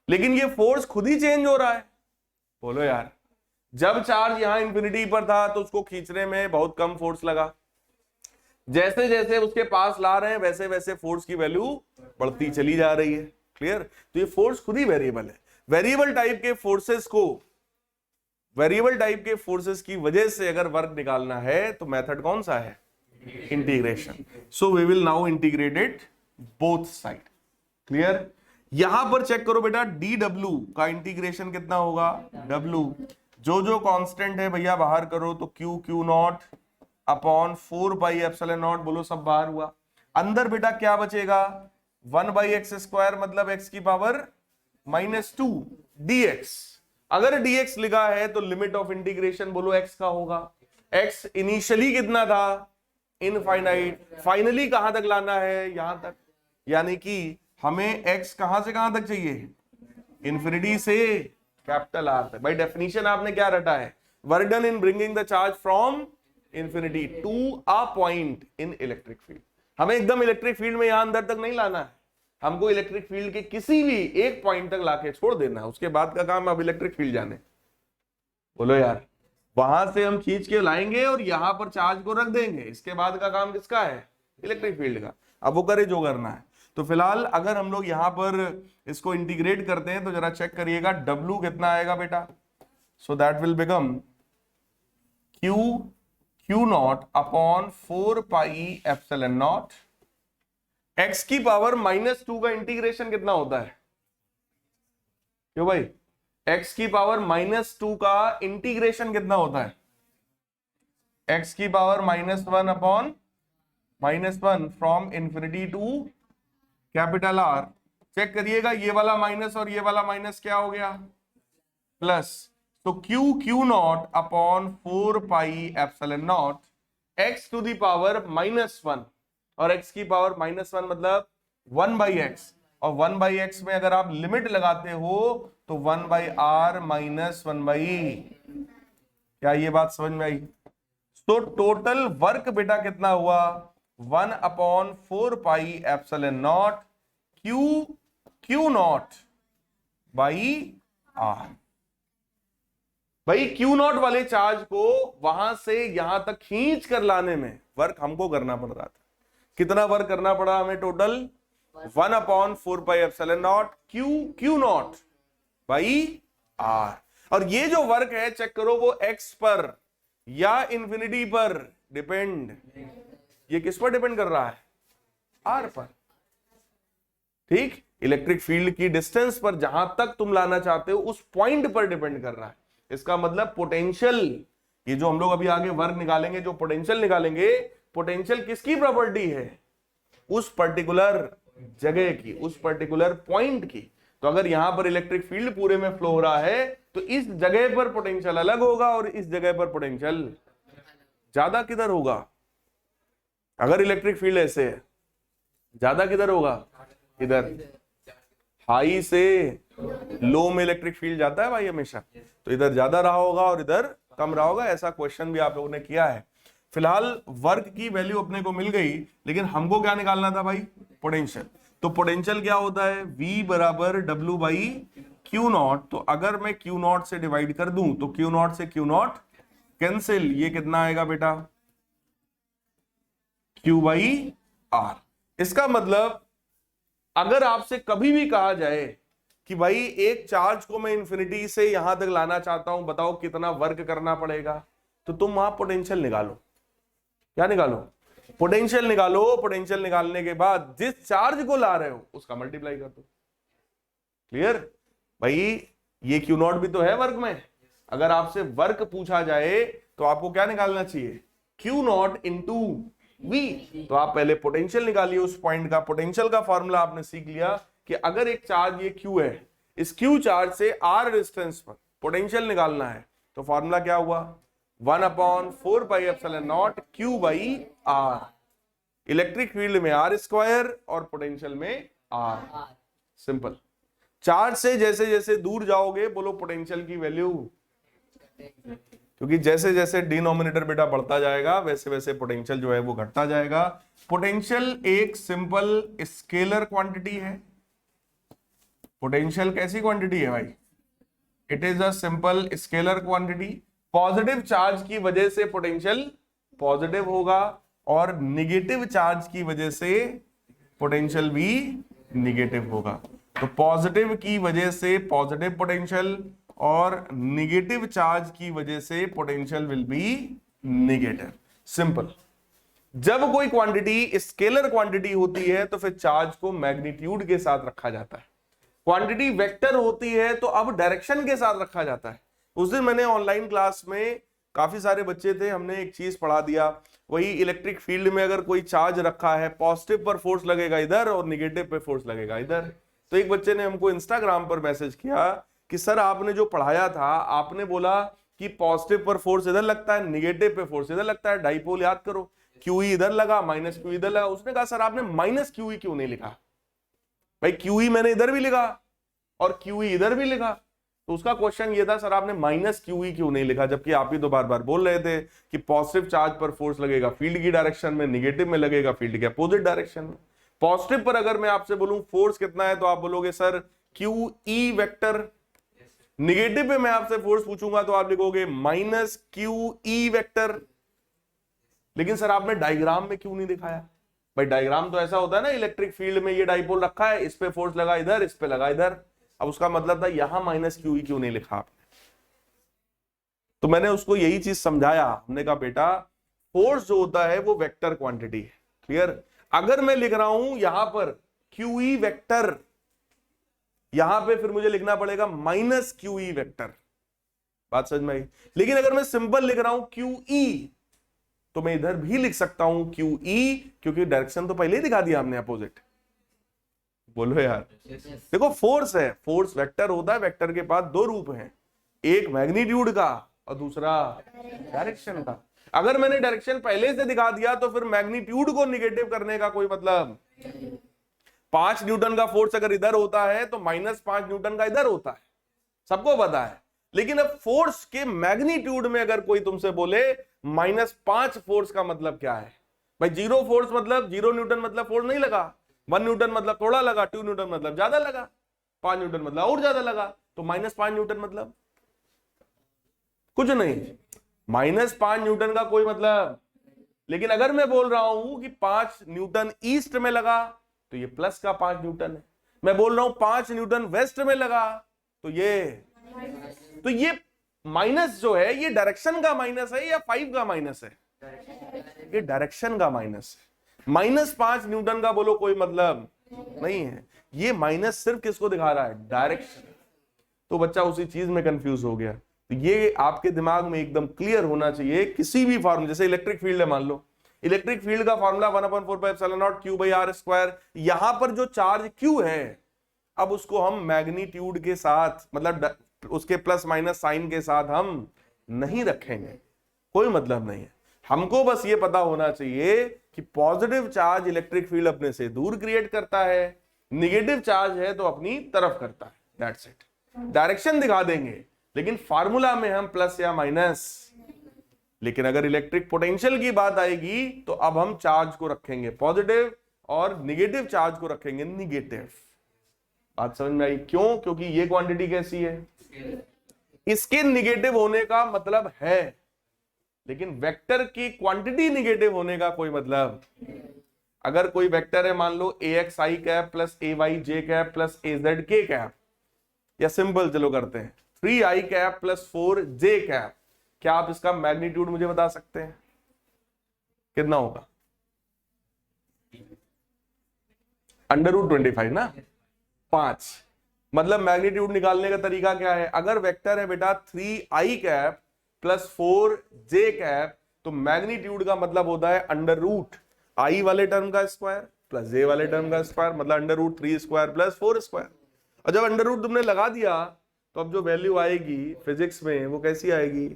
लेकिन ये फोर्स खुद ही चेंज हो रहा है। बोलो यार। जब चार्ज यहां इंफिनिटी पर था तो उसको खींचने में बहुत कम फोर्स लगा, जैसे जैसे उसके पास ला रहे हैं वैसे वैसे फोर्स की वैल्यू बढ़ती चली जा रही है। क्लियर? तो ये फोर्स खुद ही वेरिएबल है। वेरिएबल टाइप के फोर्सेस की वजह से अगर वर्क निकालना है तो मेथड कौन सा है? Integration. So we will now integrate it both side. Clear? यहां पर चेक करो बेटा, dw का इंटीग्रेशन कितना होगा? w जो कांस्टेंट है भैया बाहर करो, तो Q नॉट अपॉन 4πε0, बोलो सब बाहर हुआ। अंदर बेटा क्या बचेगा? 1/x² मतलब x की पावर -2 dx। अगर dx लिखा है तो लिमिट ऑफ इंटीग्रेशन बोलो x का होगा। x इनिशियली कितना था? इनफाइनाइट। फाइनली कहां तक लाना है? यहां तक। यानी कि हमें x कहां से कहां तक चाहिए? इंफिनिटी से कैपिटल R तक। भाई डेफिनेशन आपने क्या रटा है? Work done in bringing the charge from infinity to a point in electric field. हमें एकदम इलेक्ट्रिक फील्ड में यहां अंदर तक नहीं लाना है, हमको इलेक्ट्रिक फील्ड के किसी भी एक पॉइंट तक लाके छोड़ देना है। उसके बाद का काम अब इलेक्ट्रिक फील्ड जाने। बोलो यार, वहां से हम खींच के लाएंगे और यहां पर चार्ज को रख देंगे, इसके बाद का काम किसका है? इलेक्ट्रिक फील्ड का। अब वो करे जो करना है। तो फिलहाल अगर हम लोग यहां पर इसको इंटीग्रेट करते हैं तो जरा चेक करिएगा W कितना आएगा बेटा। So that will become Q naught upon 4 pi epsilon naught. x की पावर -2 का इंटीग्रेशन कितना होता है? क्यों भाई? x की पावर -2 का इंटीग्रेशन कितना होता है? x की power -1 upon -1 from infinity to capital R। Check करिएगा, ये वाला माइनस और ये वाला माइनस क्या हो गया? प्लस। तो Q naught upon 4 pi epsilon naught x to the power -1, और x की पावर -1 मतलब 1/x, और 1/x में अगर आप लिमिट लगाते हो तो 1/r माइनस 1/e। क्या ये बात समझ में आई? तो टोटल वर्क बेटा कितना हुआ? 1 upon 4 pi epsilon naught Q naught by R। भाई Q नॉट वाले चार्ज को वहां से यहां तक खींच कर लाने में वर्क हमको करना पड़ रहा था। कितना वर्क करना पड़ा हमें? Total 1 upon 4 pi epsilon naught Q naught by R। और ये जो वर्क है चेक करो, वो x पर या इंफिनिटी पर डिपेंड, ये किस पर डिपेंड कर रहा है? R पर। ठीक, इलेक्ट्रिक फील्ड की डिस्टेंस पर जहां तक तुम लाना चाहते हो उस पॉइंट पर डिपेंड कर रहा है। इसका मतलब पोटेंशियल, ये जो हम लोग अभी आगे वर्क निकालेंगे, जो पोटेंशियल निकालेंगे, पोटेंशियल किसकी प्रॉपर्टी है? उस पर्टिकुलर जगह की, उस पर्टिकुलर पॉइंट की। तो अगर यहां पर इलेक्ट्रिक फील्ड पूरे में फ्लो हो रहा है तो इस जगह पर पोटेंशियल अलग होगा और इस जगह पर पोटेंशियल ज्यादा किधर होगा? अगर इलेक्ट्रिक फील्ड ऐसे है, ज्यादा किधर होगा? इधर। हाई से लो में इलेक्ट्रिक फील्ड जाता है भाई हमेशा, तो इधर ज्यादा रहा होगा और इधर कम रहा होगा। ऐसा क्वेश्चन भी आप लोगों ने किया है। फिलहाल वर्क की वैल्यू अपने को मिल गई, लेकिन हमको क्या निकालना था भाई? पोटेंशियल। तो पोटेंशियल क्या होता है? V बराबर W बाई Q नॉट। तो अगर मैं Q नॉट से डिवाइड कर दूं तो Q नॉट से Q नॉट कैंसिल, ये कितना आएगा बेटा? Q by R। इसका मतलब अगर आपसे कभी भी कहा जाए कि भाई एक चार्ज को मैं इंफिनिटी से यहां तक लाना चाहता हूं, बताओ कितना वर्क करना पड़ेगा, तो तुम वहां पोटेंशियल निकालो। क्या निकालो? पोटेंशियल निकालो। पोटेंशियल निकालने के बाद जिस चार्ज को ला रहे हो उसका मल्टीप्लाई कर दो। क्लियर भाई? ये Q नॉट भी तो है वर्क में। अगर आपसे वर्क पूछा जाए तो आपको क्या निकालना चाहिए? Q not into V। तो आप पहले पोटेंशियल निकालिए उस पॉइंट का। पोटेंशियल का फॉर्मूला आपने सीख लिया कि अगर एक चार्ज ये Q है, इस Q चार्ज से R डिस्टेंस पर पोटेंशियल निकालना है, तो फॉर्मूला क्या हुआ? 1 upon 4 pi epsilon naught Q by R। Electric field में R स्क्वायर और पोटेंशियल में R। सिंपल। चार्ज से जैसे जैसे दूर जाओगे, बोलो पोटेंशियल की वैल्यू, क्योंकि जैसे जैसे डिनोमिनेटर बेटा बढ़ता जाएगा वैसे वैसे पोटेंशियल जो है वो घटता जाएगा। पोटेंशियल एक सिंपल स्केलर क्वांटिटी है। पोटेंशियल कैसी क्वांटिटी है भाई? It is a simple scalar quantity. Positive charge की वजह से पोटेंशियल पॉजिटिव होगा और निगेटिव चार्ज की वजह से पोटेंशियल भी निगेटिव होगा। तो पॉजिटिव की वजह से पॉजिटिव पोटेंशियल और निगेटिव चार्ज की वजह से potential will be negative. Simple. जब कोई क्वांटिटी स्केलर क्वांटिटी होती है तो फिर चार्ज को मैग्नीट्यूड के साथ रखा जाता है। क्वांटिटी वेक्टर होती है तो अब डायरेक्शन के साथ रखा जाता है। उस दिन मैंने ऑनलाइन क्लास में काफी सारे बच्चे थे, हमने एक चीज पढ़ा दिया, वही इलेक्ट्रिक फील्ड में अगर कोई चार्ज रखा है, पॉजिटिव पर फोर्स लगेगा इधर और निगेटिव पे फोर्स लगेगा इधर। तो एक बच्चे ने हमको इंस्टाग्राम पर मैसेज किया कि सर आपने जो पढ़ाया था, आपने बोला कि पॉजिटिव पर फोर्स इधर लगता है, निगेटिव पे फोर्स इधर लगता है, डाइपोल याद करो, QE इधर लगा, माइनस QE इधर लगा। उसने कहा सर आपने माइनस QE क्यों नहीं लिखा? भाई QE मैंने इधर भी लिखा और QE इधर भी लिखा। तो उसका क्वेश्चन ये था सर आपने माइनस QE क्यों नहीं लिखा, जबकि आप ही तो बार बार बोल रहे थे कि पॉजिटिव चार्ज पर फोर्स लगेगा फील्ड की डायरेक्शन में, निगेटिव में लगेगा फील्ड के अपोजिट डायरेक्शन में। पॉजिटिव पर अगर मैं आपसे बोलूं फोर्स कितना है तो आप बोलोगे सर QE वेक्टर, निगेटिव पे मैं आपसे फोर्स पूछूंगा तो आप लिखोगे माइनस क्यू ई वेक्टर। लेकिन सर आपने डायग्राम में क्यों नहीं दिखाया? भाई डायग्राम तो ऐसा होता है ना, इलेक्ट्रिक फील्ड में ये डाइपोल रखा है, इस पे फोर्स लगा इधर, इस पे लगा इधर। अब उसका मतलब था यहां माइनस क्यू ई क्यों नहीं लिखा आपने? तो मैंने उसको यही चीज समझाया, हमने कहा बेटा फोर्स जो होता है वो वेक्टर क्वांटिटी है। क्लियर? अगर मैं लिख रहा हूं यहां पर क्यू ई वेक्टर, यहां पे फिर मुझे लिखना पड़ेगा माइनस क्यू ई वेक्टर। बात समझ में आई? लेकिन अगर मैं सिंपल लिख रहा हूं क्यू ई, तो मैं इधर भी लिख सकता हूं क्यू ई, क्योंकि डायरेक्शन तो पहले ही दिखा दिया हमने अपोजिट। बोलो यार। देखो फोर्स है, फोर्स वेक्टर होता है, वेक्टर के पास दो रूप हैं, एक मैग्नीट्यूड का और दूसरा डायरेक्शन का। अगर मैंने डायरेक्शन पहले से दिखा दिया तो फिर मैग्नीट्यूड को निगेटिव करने का कोई मतलब। 5 न्यूटन का फोर्स अगर इधर होता है तो -5 न्यूटन का इधर होता है, सबको पता है। लेकिन अब फोर्स के मैग्नीट्यूड में अगर कोई तुमसे बोले -5 फोर्स का मतलब क्या है? भाई 0 फोर्स मतलब 0 न्यूटन मतलब फोर्स नहीं लगा, 1 न्यूटन मतलब थोड़ा लगा, 2 न्यूटन मतलब ज्यादा लगा, 5 न्यूटन मतलब और ज्यादा लगा। तो -5 न्यूटन मतलब कुछ नहीं, -5 न्यूटन का कोई मतलब। लेकिन अगर मैं बोल रहा हूं कि 5 न्यूटन ईस्ट में लगा तो ये प्लस का 5 न्यूटन है। मैं बोल रहा हूं 5 न्यूटन वेस्ट में लगा तो ये माइनस जो है ये डायरेक्शन का माइनस है या 5 का माइनस है? ये डायरेक्शन का माइनस है। -5 न्यूटन का बोलो कोई मतलब नहीं है, ये माइनस सिर्फ किसको दिखा रहा है? डायरेक्शन। तो बच्चा उसी चीज में कंफ्यूज हो गया। तो ये आपके दिमाग में एकदम क्लियर होना चाहिए। किसी भी फॉर्म, जैसे इलेक्ट्रिक फील्ड है, मान लो इलेक्ट्रिक फील्ड का फॉर्मूला 1/4πε0 Q/r²। यहां पर जो चार्ज Q है, अब उसको हम मैग्नीट्यूड के साथ, मतलब उसके प्लस माइनस साइन के साथ हम नहीं रखेंगे, कोई मतलब नहीं है। हमको बस ये पता होना चाहिए कि पॉजिटिव चार्ज इलेक्ट्रिक फील्ड अपने से दूर क्रिएट करता है, निगेटिव चार्ज है तो अपनी तरफ करता है। That's it. डायरेक्शन दिखा देंगे लेकिन फार्मूला में हम प्लस या माइनस। लेकिन अगर इलेक्ट्रिक पोटेंशियल की बात आएगी तो अब हम चार्ज को रखेंगे पॉजिटिव और निगेटिव चार्ज को रखेंगे निगेटिव। बात समझ में आई? क्यों? क्योंकि ये क्वांटिटी कैसी है, इसके निगेटिव होने का मतलब है, लेकिन वेक्टर की क्वांटिटी निगेटिव होने का कोई मतलब। अगर कोई वेक्टर है, मान लो AXi cap plus AYJ cap plus AZK cap, या सिंपल चलो करते हैं 3i cap plus 4j cap, क्या आप इसका मैग्नीट्यूड मुझे बता सकते हैं? कितना होगा? √25 ना, 5। मतलब मैग्नीट्यूड निकालने का तरीका क्या है? अगर वेक्टर है बेटा 3i cap plus 4j cap, तो मैग्नीट्यूड का मतलब होता है √i वाले टर्म का स्क्वायर प्लस j वाले टर्म का स्क्वायर, मतलब √3² प्लस 4²। और जब अंडर तुमने लगा दिया तो अब जो वैल्यू आएगी फिजिक्स में वो कैसी आएगी?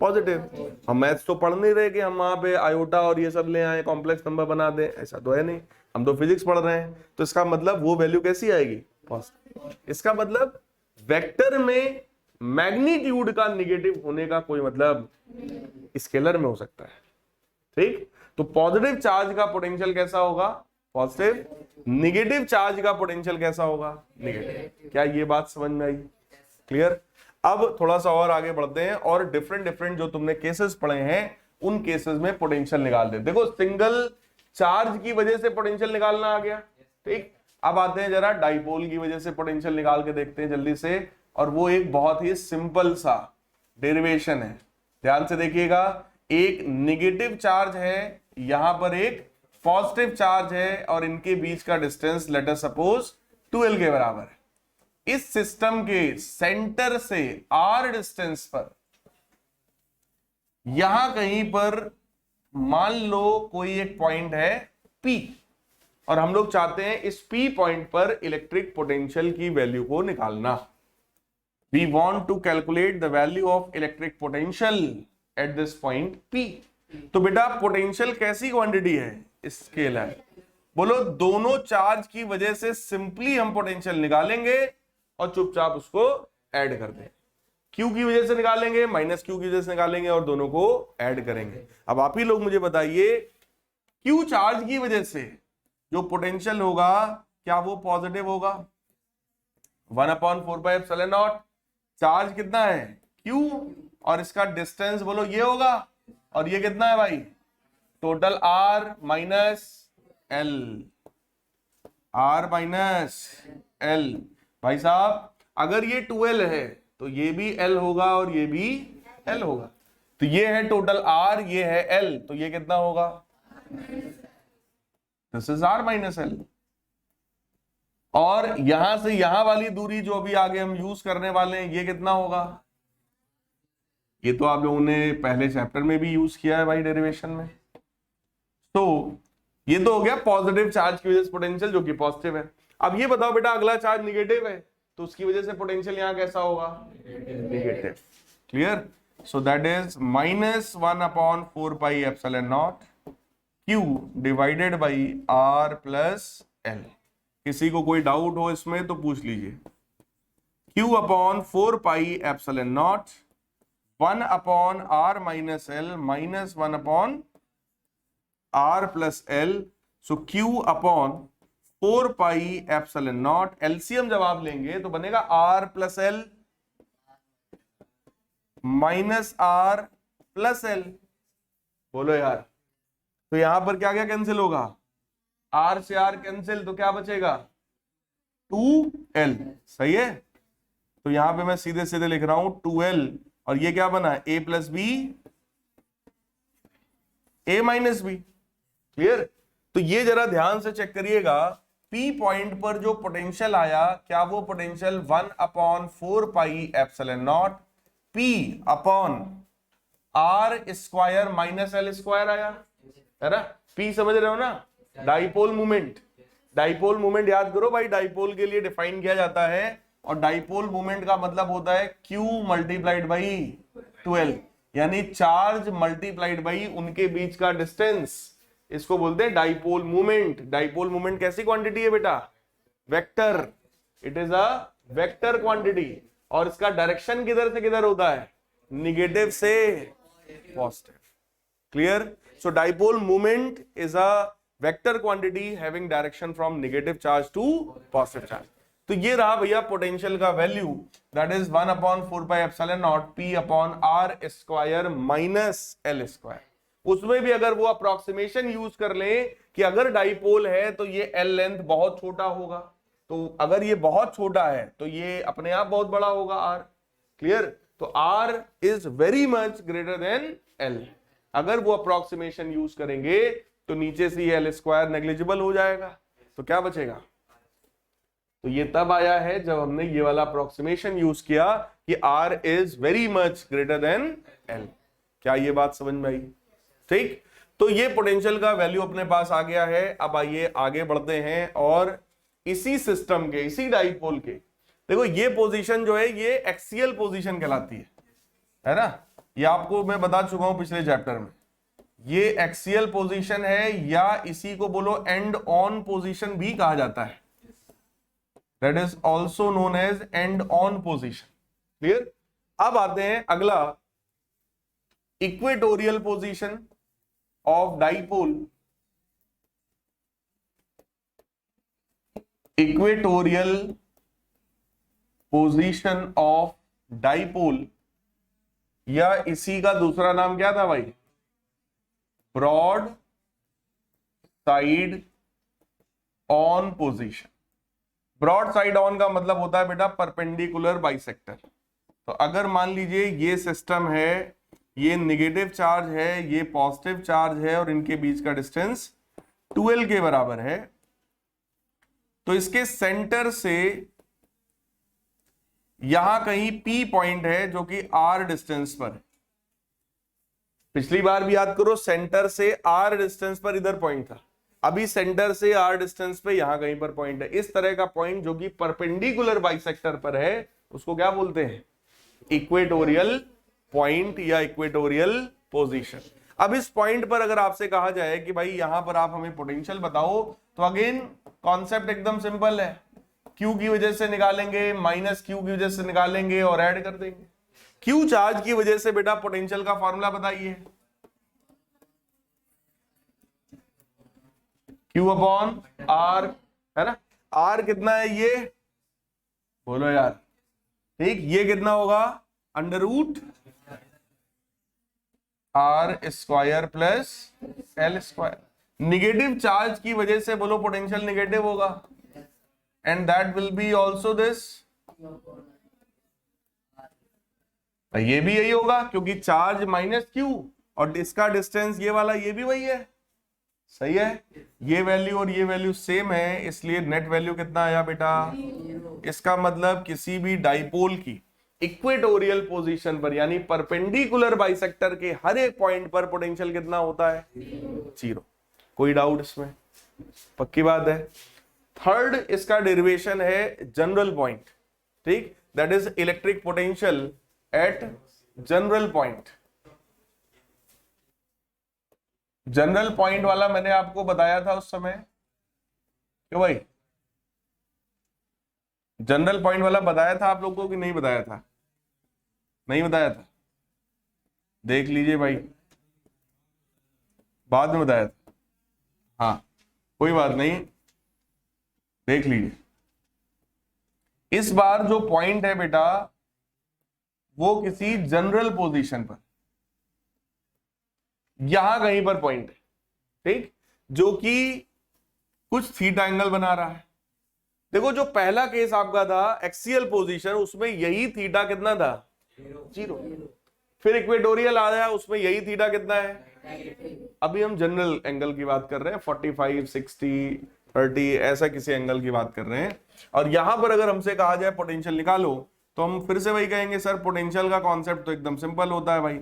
पॉजिटिव। हम मैथ्स तो पढ़ नहीं रहे कि हम वहां पे आयोटा और ये सब ले आए, कॉम्प्लेक्स नंबर बना दें, ऐसा तो है नहीं। हम तो फिजिक्स पढ़ रहे हैं, तो इसका मतलब वो वैल्यू कैसी आएगी? पॉजिटिव। इसका मतलब वेक्टर में मैग्नीट्यूड का निगेटिव होने का कोई मतलब स्केलर में हो सकता है। ठीक? तो पॉजिटिव चार्ज का पोटेंशियल कैसा होगा? पॉजिटिव। निगेटिव चार्ज का पोटेंशियल कैसा होगा? निगेटिव। क्या ये बात समझ में आई? क्लियर? अब थोड़ा सा और आगे बढ़ते हैं और डिफरेंट जो तुमने केसेस पढ़े हैं उन केसेस में पोटेंशियल निकाल दे। देखो सिंगल चार्ज की वजह से पोटेंशियल निकालना आ गया। ठीक, अब आते हैं जरा डाइपोल की वजह से पोटेंशियल निकाल के देखते हैं जल्दी से। और वो एक बहुत ही सिंपल सा डेरिवेशन है, ध्यान से देखिएगा। एक निगेटिव चार्ज है, यहां पर एक पॉजिटिव चार्ज है और इनके बीच का distance let us suppose 2l के बराबर है। इस सिस्टम के सेंटर से r डिस्टेंस पर यहां कहीं पर मान लो कोई एक पॉइंट है P, और हम लोग चाहते हैं इस P पॉइंट पर इलेक्ट्रिक पोटेंशियल की वैल्यू को निकालना। We want to calculate the value of electric potential at this point P। तो बेटा पोटेंशियल कैसी क्वांटिटी है? स्केलर। बोलो दोनों चार्ज की वजह से सिंपली हम पोटेंशियल निकालेंगे और चुपचाप उसको ऐड कर दें। Q की वजह से निकालेंगे, -Q की वजह से निकालेंगे और दोनों को ऐड करेंगे। अब आप ही लोग मुझे बताइए, Q चार्ज की वजह से जो पोटेंशियल होगा क्या वो पॉजिटिव होगा? 1/4πε0 चार्ज कितना है Q, और इसका डिस्टेंस बोलो ये होगा, और ये कितना है भाई, total R minus L, R minus L। भाई साहब अगर ये 2L है तो ये भी L होगा और ये भी L होगा, तो ये है टोटल R, ये है L, तो ये कितना होगा, this is R minus L। और यहां से यहां वाली दूरी जो अभी आगे हम यूज करने वाले हैं, ये कितना होगा, ये तो आप लोगों ने पहले चैप्टर में भी यूज किया है भाई डेरिवेशन में। तो ये तो हो गया पॉजिटिव चार्ज की वजह से पोटेंशियल जो कि पॉजिटिव है। अब ये बताओ बेटा अगला चार्ज निगेटिव है तो उसकी वजह से पोटेंशियल यहां कैसा होगा, negative. Clear? So that is -1/4πε0 Q divided by R plus L। किसी को कोई डाउट हो इसमें तो पूछ लीजिए। Q/4πε0 1/R minus L minus 1/R plus L। सो Q/4πε0 एलसीएम जब आप लेंगे तो बनेगा R plus L minus R plus L। बोलो यार, तो यहां पर क्या क्या कैंसिल होगा, R से R कैंसिल, तो क्या बचेगा 2L। सही है, तो यहां पे मैं सीधे सीधे लिख रहा हूं 2L, और ये क्या बना A plus B A minus B. Clear? तो ये जरा ध्यान से चेक करिएगा, P पॉइंट पर जो पोटेंशियल आया, क्या वो potential 1/4πε0 P upon R square minus L square आया है ना। P समझ रहे हो ना, डाइपोल मूवमेंट। डाइपोल मूवमेंट याद करो भाई, डाइपोल के लिए डिफाइन किया जाता है, और डाइपोल मूवमेंट का मतलब होता है Q मल्टीप्लाइड बाई 12, यानी चार्ज मल्टीप्लाइड बाई उनके बीच का डिस्टेंस, इसको बोलते हैं डाइपोल मूवमेंट। डाइपोल मूवमेंट कैसी क्वांटिटी है बेटा, vector, it is a vector quantity, और इसका डायरेक्शन किधर से किधर होता है, निगेटिव से positive. Clear? So dipole movement is a vector quantity having direction from negative charge to positive charge. तो ये रहा भैया पोटेंशियल का value, that is 1/4πε0 P upon R square minus L square. उसमें भी अगर वो अप्रोक्सीमेशन यूज कर ले कि अगर डाइपोल है तो ये L लेंथ बहुत छोटा होगा, तो अगर ये बहुत छोटा है तो ये अपने आप बहुत बड़ा होगा R। क्लियर? तो R is very much greater than L। अगर वो अप्रोक्सीमेशन यूज करेंगे तो नीचे से L स्क्वायर नेग्लिजिबल हो जाएगा, तो क्या बचेगा। तो ये तब आया है जब हमने ये वाला अप्रोक्सीमेशन यूज किया कि R is very much greater than L। क्या ये बात समझ में आई? ठीक, तो ये पोटेंशियल का वैल्यू अपने पास आ गया है। अब आइए आगे बढ़ते हैं, और इसी सिस्टम के, इसी डाइपोल के, देखो ये पोजीशन जो है ये एक्सियल पोजीशन कहलाती है ना। ये आपको मैं बता चुका हूं पिछले चैप्टर में, ये एक्सियल पोजीशन है, या इसी को बोलो एंड ऑन पोजीशन भी कहा जाता है, that is also known as end on position. Clear? अब आते हैं अगला, equatorial position of dipole. Equatorial position of dipole, या इसी का दूसरा नाम क्या था भाई, broad side on position. Broad side on का मतलब होता है बेटा परपेंडिकुलर बाइसेक्टर। तो अगर मान लीजिए ये सिस्टम है, ये नेगेटिव चार्ज है, ये पॉजिटिव चार्ज है, और इनके बीच का डिस्टेंस 2L के बराबर है, तो इसके सेंटर से यहां कहीं P पॉइंट है जो कि R डिस्टेंस पर है। पिछली बार भी याद करो, सेंटर से R डिस्टेंस पर इधर पॉइंट था, अभी सेंटर से R डिस्टेंस पे यहां कहीं पर पॉइंट है। इस तरह का पॉइंट जो कि परपेंडिकुलर बाइसेक्टर पर है उसको क्या बोलते हैं, इक्वेटोरियल पॉइंट या इक्वेटोरियल पोजीशन। अब इस पॉइंट पर अगर आपसे कहा जाए कि भाई यहां पर आप हमें पोटेंशियल बताओ, तो अगेन कॉन्सेप्ट एकदम सिंपल है, Q की वजह से निकालेंगे, माइनस Q की वजह से निकालेंगे और ऐड कर देंगे। Q चार्ज की वजह से बेटा पोटेंशियल का फॉर्मूला बताइए, Q अपॉन R, है ना। R कितना है ये, बोलो यार, ठीक, ये कितना होगा, under root R square plus L square. Negative charge की वजह से बोलो पोटेंशियल निगेटिव होगा, and that will be also this, ये भी यही होगा क्योंकि चार्ज माइनस क्यू और इसका डिस्टेंस ये वाला, ये भी वही है, सही है। ये वैल्यू और ये वैल्यू सेम है, इसलिए नेट वैल्यू कितना आया बेटा। इसका मतलब किसी भी डाइपोल की इक्वेटोरियल पोजीशन पर यानी परपेंडिकुलर बाइसेक्टर के हर एक पॉइंट पर पोटेंशियल कितना होता है, 0। कोई डाउट इसमें, पक्की बात है। थर्ड इसका डेरिवेशन है जनरल पॉइंट, ठीक, that is electric potential at general point. General point वाला मैंने आपको बताया था उस समय, क्यों भाई, जनरल पॉइंट वाला बताया था आप लोगों को कि नहीं बताया था, नहीं बताया था, देख लीजिए भाई, बाद में बताया था, हाँ कोई बात नहीं, देख लीजिए। इस बार जो पॉइंट है बेटा वो किसी जनरल पोजीशन पर यहां कहीं पर पॉइंट है, ठीक, जो कि कुछ थीटा एंगल बना रहा है। देखो जो पहला केस आपका था एक्सियल पोजीशन, उसमें यही थीटा कितना था, 0। फिर इक्वेटोरियल आया, उसमें यही थीटा कितना है। अभी हम जनरल एंगल की बात कर रहे हैं, 45, 60, 30 ऐसा किसी एंगल की बात कर रहे हैं। और यहां पर अगर हमसे कहा जाए पोटेंशियल निकालो, तो हम फिर से वही कहेंगे सर पोटेंशियल का कॉन्सेप्ट तो एकदम सिंपल होता है भाई,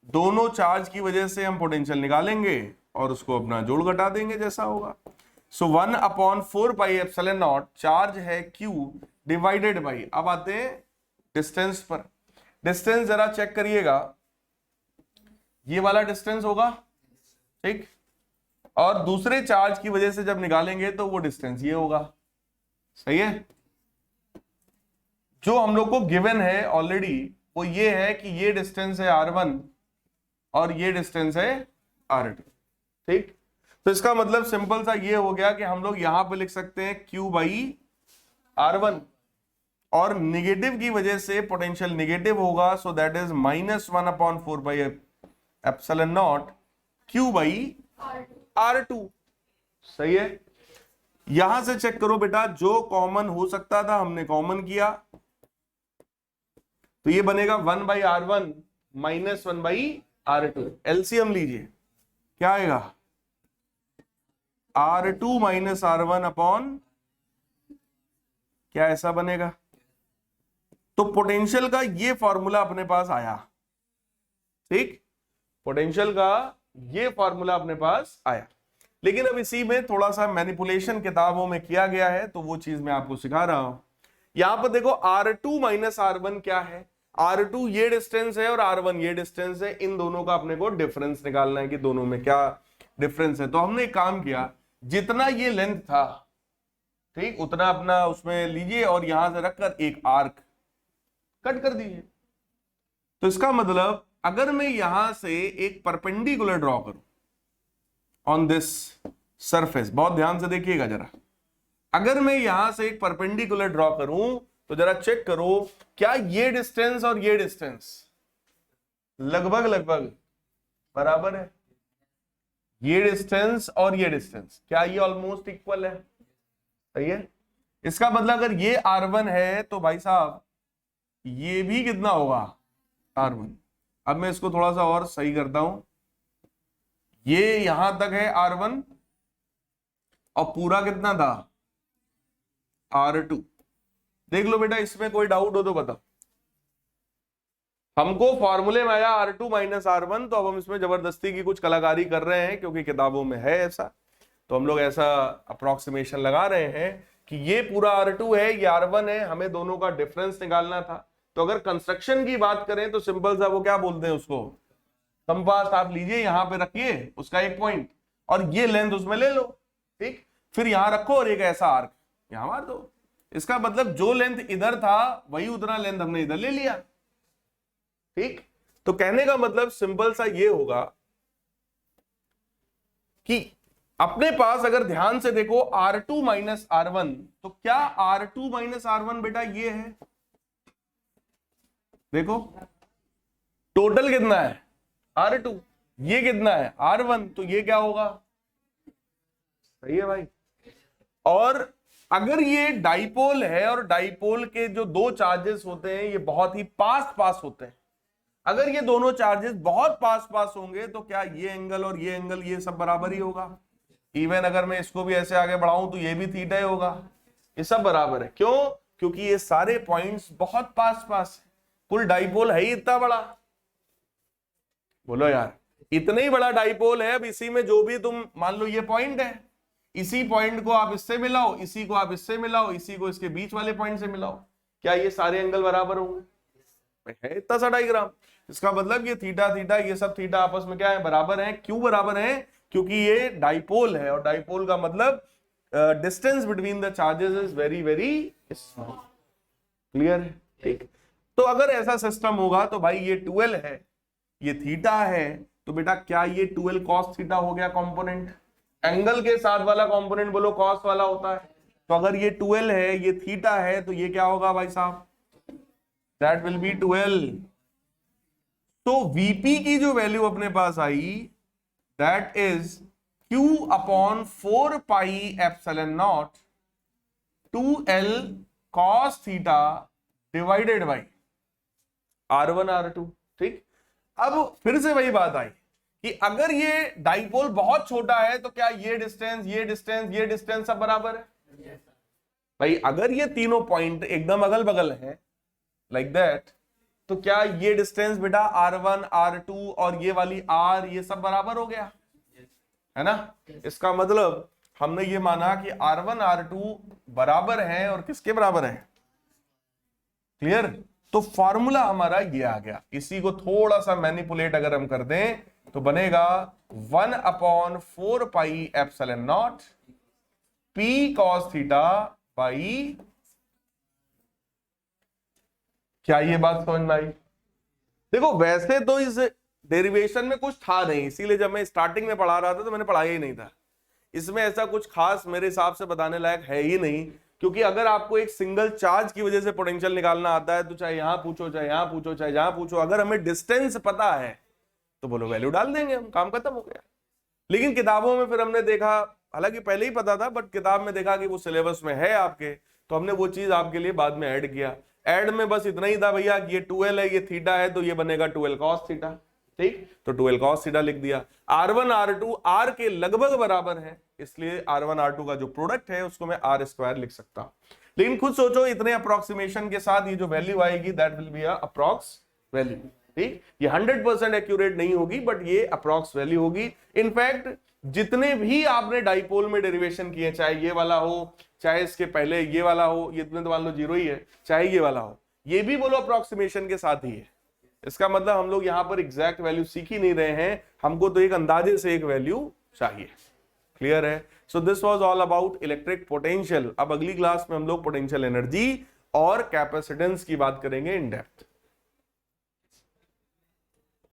दोनों चार्ज की वजह से हम पोटेंशियल निकालेंगे और उसको अपना जोड़ घटा देंगे जैसा होगा। सो 1/4 पाई एप्सिलॉन नॉट, चार्ज है Q डिवाइडेड बाई, अब आते हैं डिस्टेंस पर। डिस्टेंस जरा चेक करिएगा, ये वाला डिस्टेंस होगा, ठीक, और दूसरे चार्ज की वजह से जब निकालेंगे तो वो डिस्टेंस ये होगा, सही है। जो हम लोग को गिवन है ऑलरेडी वो ये है कि ये डिस्टेंस है R1 और ये डिस्टेंस है R2, ठीक। तो इसका मतलब सिंपल सा ये हो गया कि हम लोग यहां पे लिख सकते हैं Q बाई R1, और निगेटिव की वजह से पोटेंशियल निगेटिव होगा, सो that is -1/4 pi epsilon naught Q by R2, सही है। यहां से चेक करो बेटा, जो कॉमन हो सकता था हमने कॉमन किया, तो ये बनेगा 1/R1 माइनस 1/R2। एलसीएम लीजिए, क्या आएगा, R2 माइनस R1 अपॉन, क्या ऐसा बनेगा। तो पोटेंशियल का ये फॉर्मूला अपने पास आया, ठीक, पोटेंशियल का ये फॉर्मूला अपने पास आया। लेकिन अब इसी में थोड़ा सा मैनिपुलेशन किताबों में किया गया है, तो वो चीज मैं आपको सिखा रहा हूं। यहां पर देखो R2 माइनस R1 क्या है, R2 ये डिस्टेंस है और R1 ये डिस्टेंस है, इन दोनों का अपने को डिफरेंस निकालना है कि दोनों में क्या डिफरेंस है। तो हमने एक काम किया, जितना ये लेंथ था, ठीक, उतना अपना उसमें लीजिए और यहां से रखकर एक आर्क कट कर दीजिए। तो इसका मतलब अगर मैं यहां से एक परपेंडिकुलर ड्रॉ करूं ऑन दिस सरफेस, बहुत ध्यान से देखिएगा जरा, अगर मैं यहां से एक परपेंडिकुलर ड्रॉ करूं तो जरा चेक करो, क्या ये डिस्टेंस और ये डिस्टेंस लगभग लगभग बराबर है। ये डिस्टेंस और ये डिस्टेंस, क्या ये ऑलमोस्ट इक्वल है, सही है। इसका मतलब अगर ये R1 है तो भाई साहब ये भी कितना होगा, R1। अब मैं इसको थोड़ा सा और सही करता हूं, ये यहां तक है R1 और पूरा कितना था, R2। देख लो बेटा, इसमें कोई डाउट हो तो बताओ। हमको फॉर्मूले में आया R2 माइनस R1, तो अब हम इसमें जबरदस्ती की कुछ कलाकारी कर रहे हैं क्योंकि किताबों में है ऐसा, तो हम लोग ऐसा अप्रोक्सीमेशन लगा रहे हैं कि ये पूरा R2 है, ये R1 है, हमें दोनों का डिफरेंस निकालना था। तो अगर कंस्ट्रक्शन की बात करें तो सिंपल सा वो क्या बोलते हैं उसको, कंपास आप लीजिए, यहां पे रखिए उसका एक पॉइंट और ये लेंथ उसमें ले लो, ठीक, फिर यहां रखो और एक ऐसा आर्क यहां मार दो। इसका मतलब जो लेंथ इधर था वही उतना लेंथ हमने इधर ले लिया, ठीक। तो कहने का मतलब सिंपल सा ये होगा कि अपने पास अगर ध्यान से देखो R2 माइनस R1, तो क्या R2 माइनस R1 बेटा ये है, देखो टोटल कितना है R2, ये कितना है R1, तो ये क्या होगा, सही है भाई। और अगर ये डाइपोल है और डाइपोल के जो दो चार्जेस होते हैं ये बहुत ही पास पास होते हैं, अगर ये दोनों चार्जेस बहुत पास पास होंगे तो क्या ये एंगल और ये एंगल ये सब बराबर ही होगा। इवन अगर मैं इसको भी ऐसे आगे बढ़ाऊं तो ये भी थीटा ही होगा, ये सब बराबर है। क्यों, क्योंकि ये सारे पॉइंट्स बहुत पास पास है। कुल डाइपोल है ही इतना बड़ा, बोलो यार इतना ही बड़ा डाइपोल है। अब इसी में जो भी तुम मान लो ये पॉइंट है, इसी पॉइंट को आप इससे मिलाओ, इसी को आप इससे मिलाओ, इसी को इसके बीच वाले पॉइंट से मिलाओ, क्या ये सारे एंगल बराबर होंगे, है इतना सा डायग्राम। इसका मतलब ये थीटा थीटा ये सब थीटा आपस में क्या है, बराबर है। क्यों बराबर है, क्योंकि ये डाइपोल है और डाइपोल का मतलब distance between the charges is very very small. Clear है, ठीक। तो अगर ऐसा सिस्टम होगा तो भाई ये 12 है, ये थीटा है, तो बेटा क्या ये 12 cos थीटा हो गया कंपोनेंट। एंगल के साथ वाला कंपोनेंट बोलो cos वाला होता है, तो अगर ये 12 है ये थीटा है तो ये क्या होगा भाई साहब, दैट विल बी 12। तो Vp की जो वैल्यू अपने पास आई that is Q upon 4 pi epsilon naught 2L cos theta divided by R1 R2, ठीक। अब फिर से वही बात आई कि अगर ये डाइपोल बहुत छोटा है तो क्या ये डिस्टेंस ये डिस्टेंस ये डिस्टेंस सब बराबर है। भाई अगर ये तीनों पॉइंट एकदम अगल बगल है लाइक दैट, तो क्या ये डिस्टेंस बेटा R1 R2 और ये वाली R ये सब बराबर हो गया, है ना। इसका मतलब हमने ये माना कि R1 R2 बराबर है और किसके बराबर है, क्लियर। तो फॉर्मूला हमारा ये आ गया। इसी को थोड़ा सा मैनिपुलेट अगर हम कर दें तो बनेगा 1 upon 4 pi epsilon not P cos theta by, क्या ये बात समझ में आई। देखो वैसे तो इस डेरिवेशन में कुछ था नहीं, इसीलिए जब मैं स्टार्टिंग में पढ़ा रहा था तो मैंने पढ़ाया ही नहीं था। इसमें ऐसा कुछ खास मेरे हिसाब से बताने लायक है ही नहीं, क्योंकि अगर आपको एक सिंगल चार्ज की वजह से पोटेंशियल निकालना आता है तो चाहे यहां पूछो चाहे यहां पूछो चाहे जहां पूछो, अगर हमें डिस्टेंस पता है तो बोलो वैल्यू डाल देंगे हम, काम खत्म हो गया। लेकिन किताबों में फिर हमने देखा, हालांकि पहले ही पता था बट किताब में देखा कि वो सिलेबस में है आपके, तो हमने वो चीज आपके लिए बाद में ऐड किया। ऐड में बस इतना ही था भैया कि ये 12 है ये थीटा है तो ये बनेगा 12 cos थीटा, ठीक। तो 12 cos थीटा लिख दिया। R1 R2 R के लगभग बराबर है, इसलिए R1 R2 का जो प्रोडक्ट है उसको मैं R² लिख सकता हूं। लेकिन खुद सोचो इतने अप्रोक्सीमेशन के साथ ये जो वैल्यू आएगी that will B approx value, ठीक। ये 100% एक्यूरेट नहीं होगी बट ये अप्रॉक्स वैल्यू होगी। इनफैक्ट जितने भी आपने डाइपोल में डेरिवेशन किए, चाहे ये वाला हो चाहे इसके पहले ये वाला हो, ये तो मान लो 0 ही है, चाहे ये वाला हो, ये भी बोलो अप्रोक्सीमेशन के साथ ही है। इसका मतलब हम लोग यहां पर एग्जैक्ट वैल्यू सीख ही नहीं रहे हैं, हमको तो एक अंदाजे से एक वैल्यू चाहिए। क्लियर है। So this was all about electric potential. अब अगली क्लास में हम लोग पोटेंशियल एनर्जी और कैपेसिटेंस की बात करेंगे इन डेप्थ।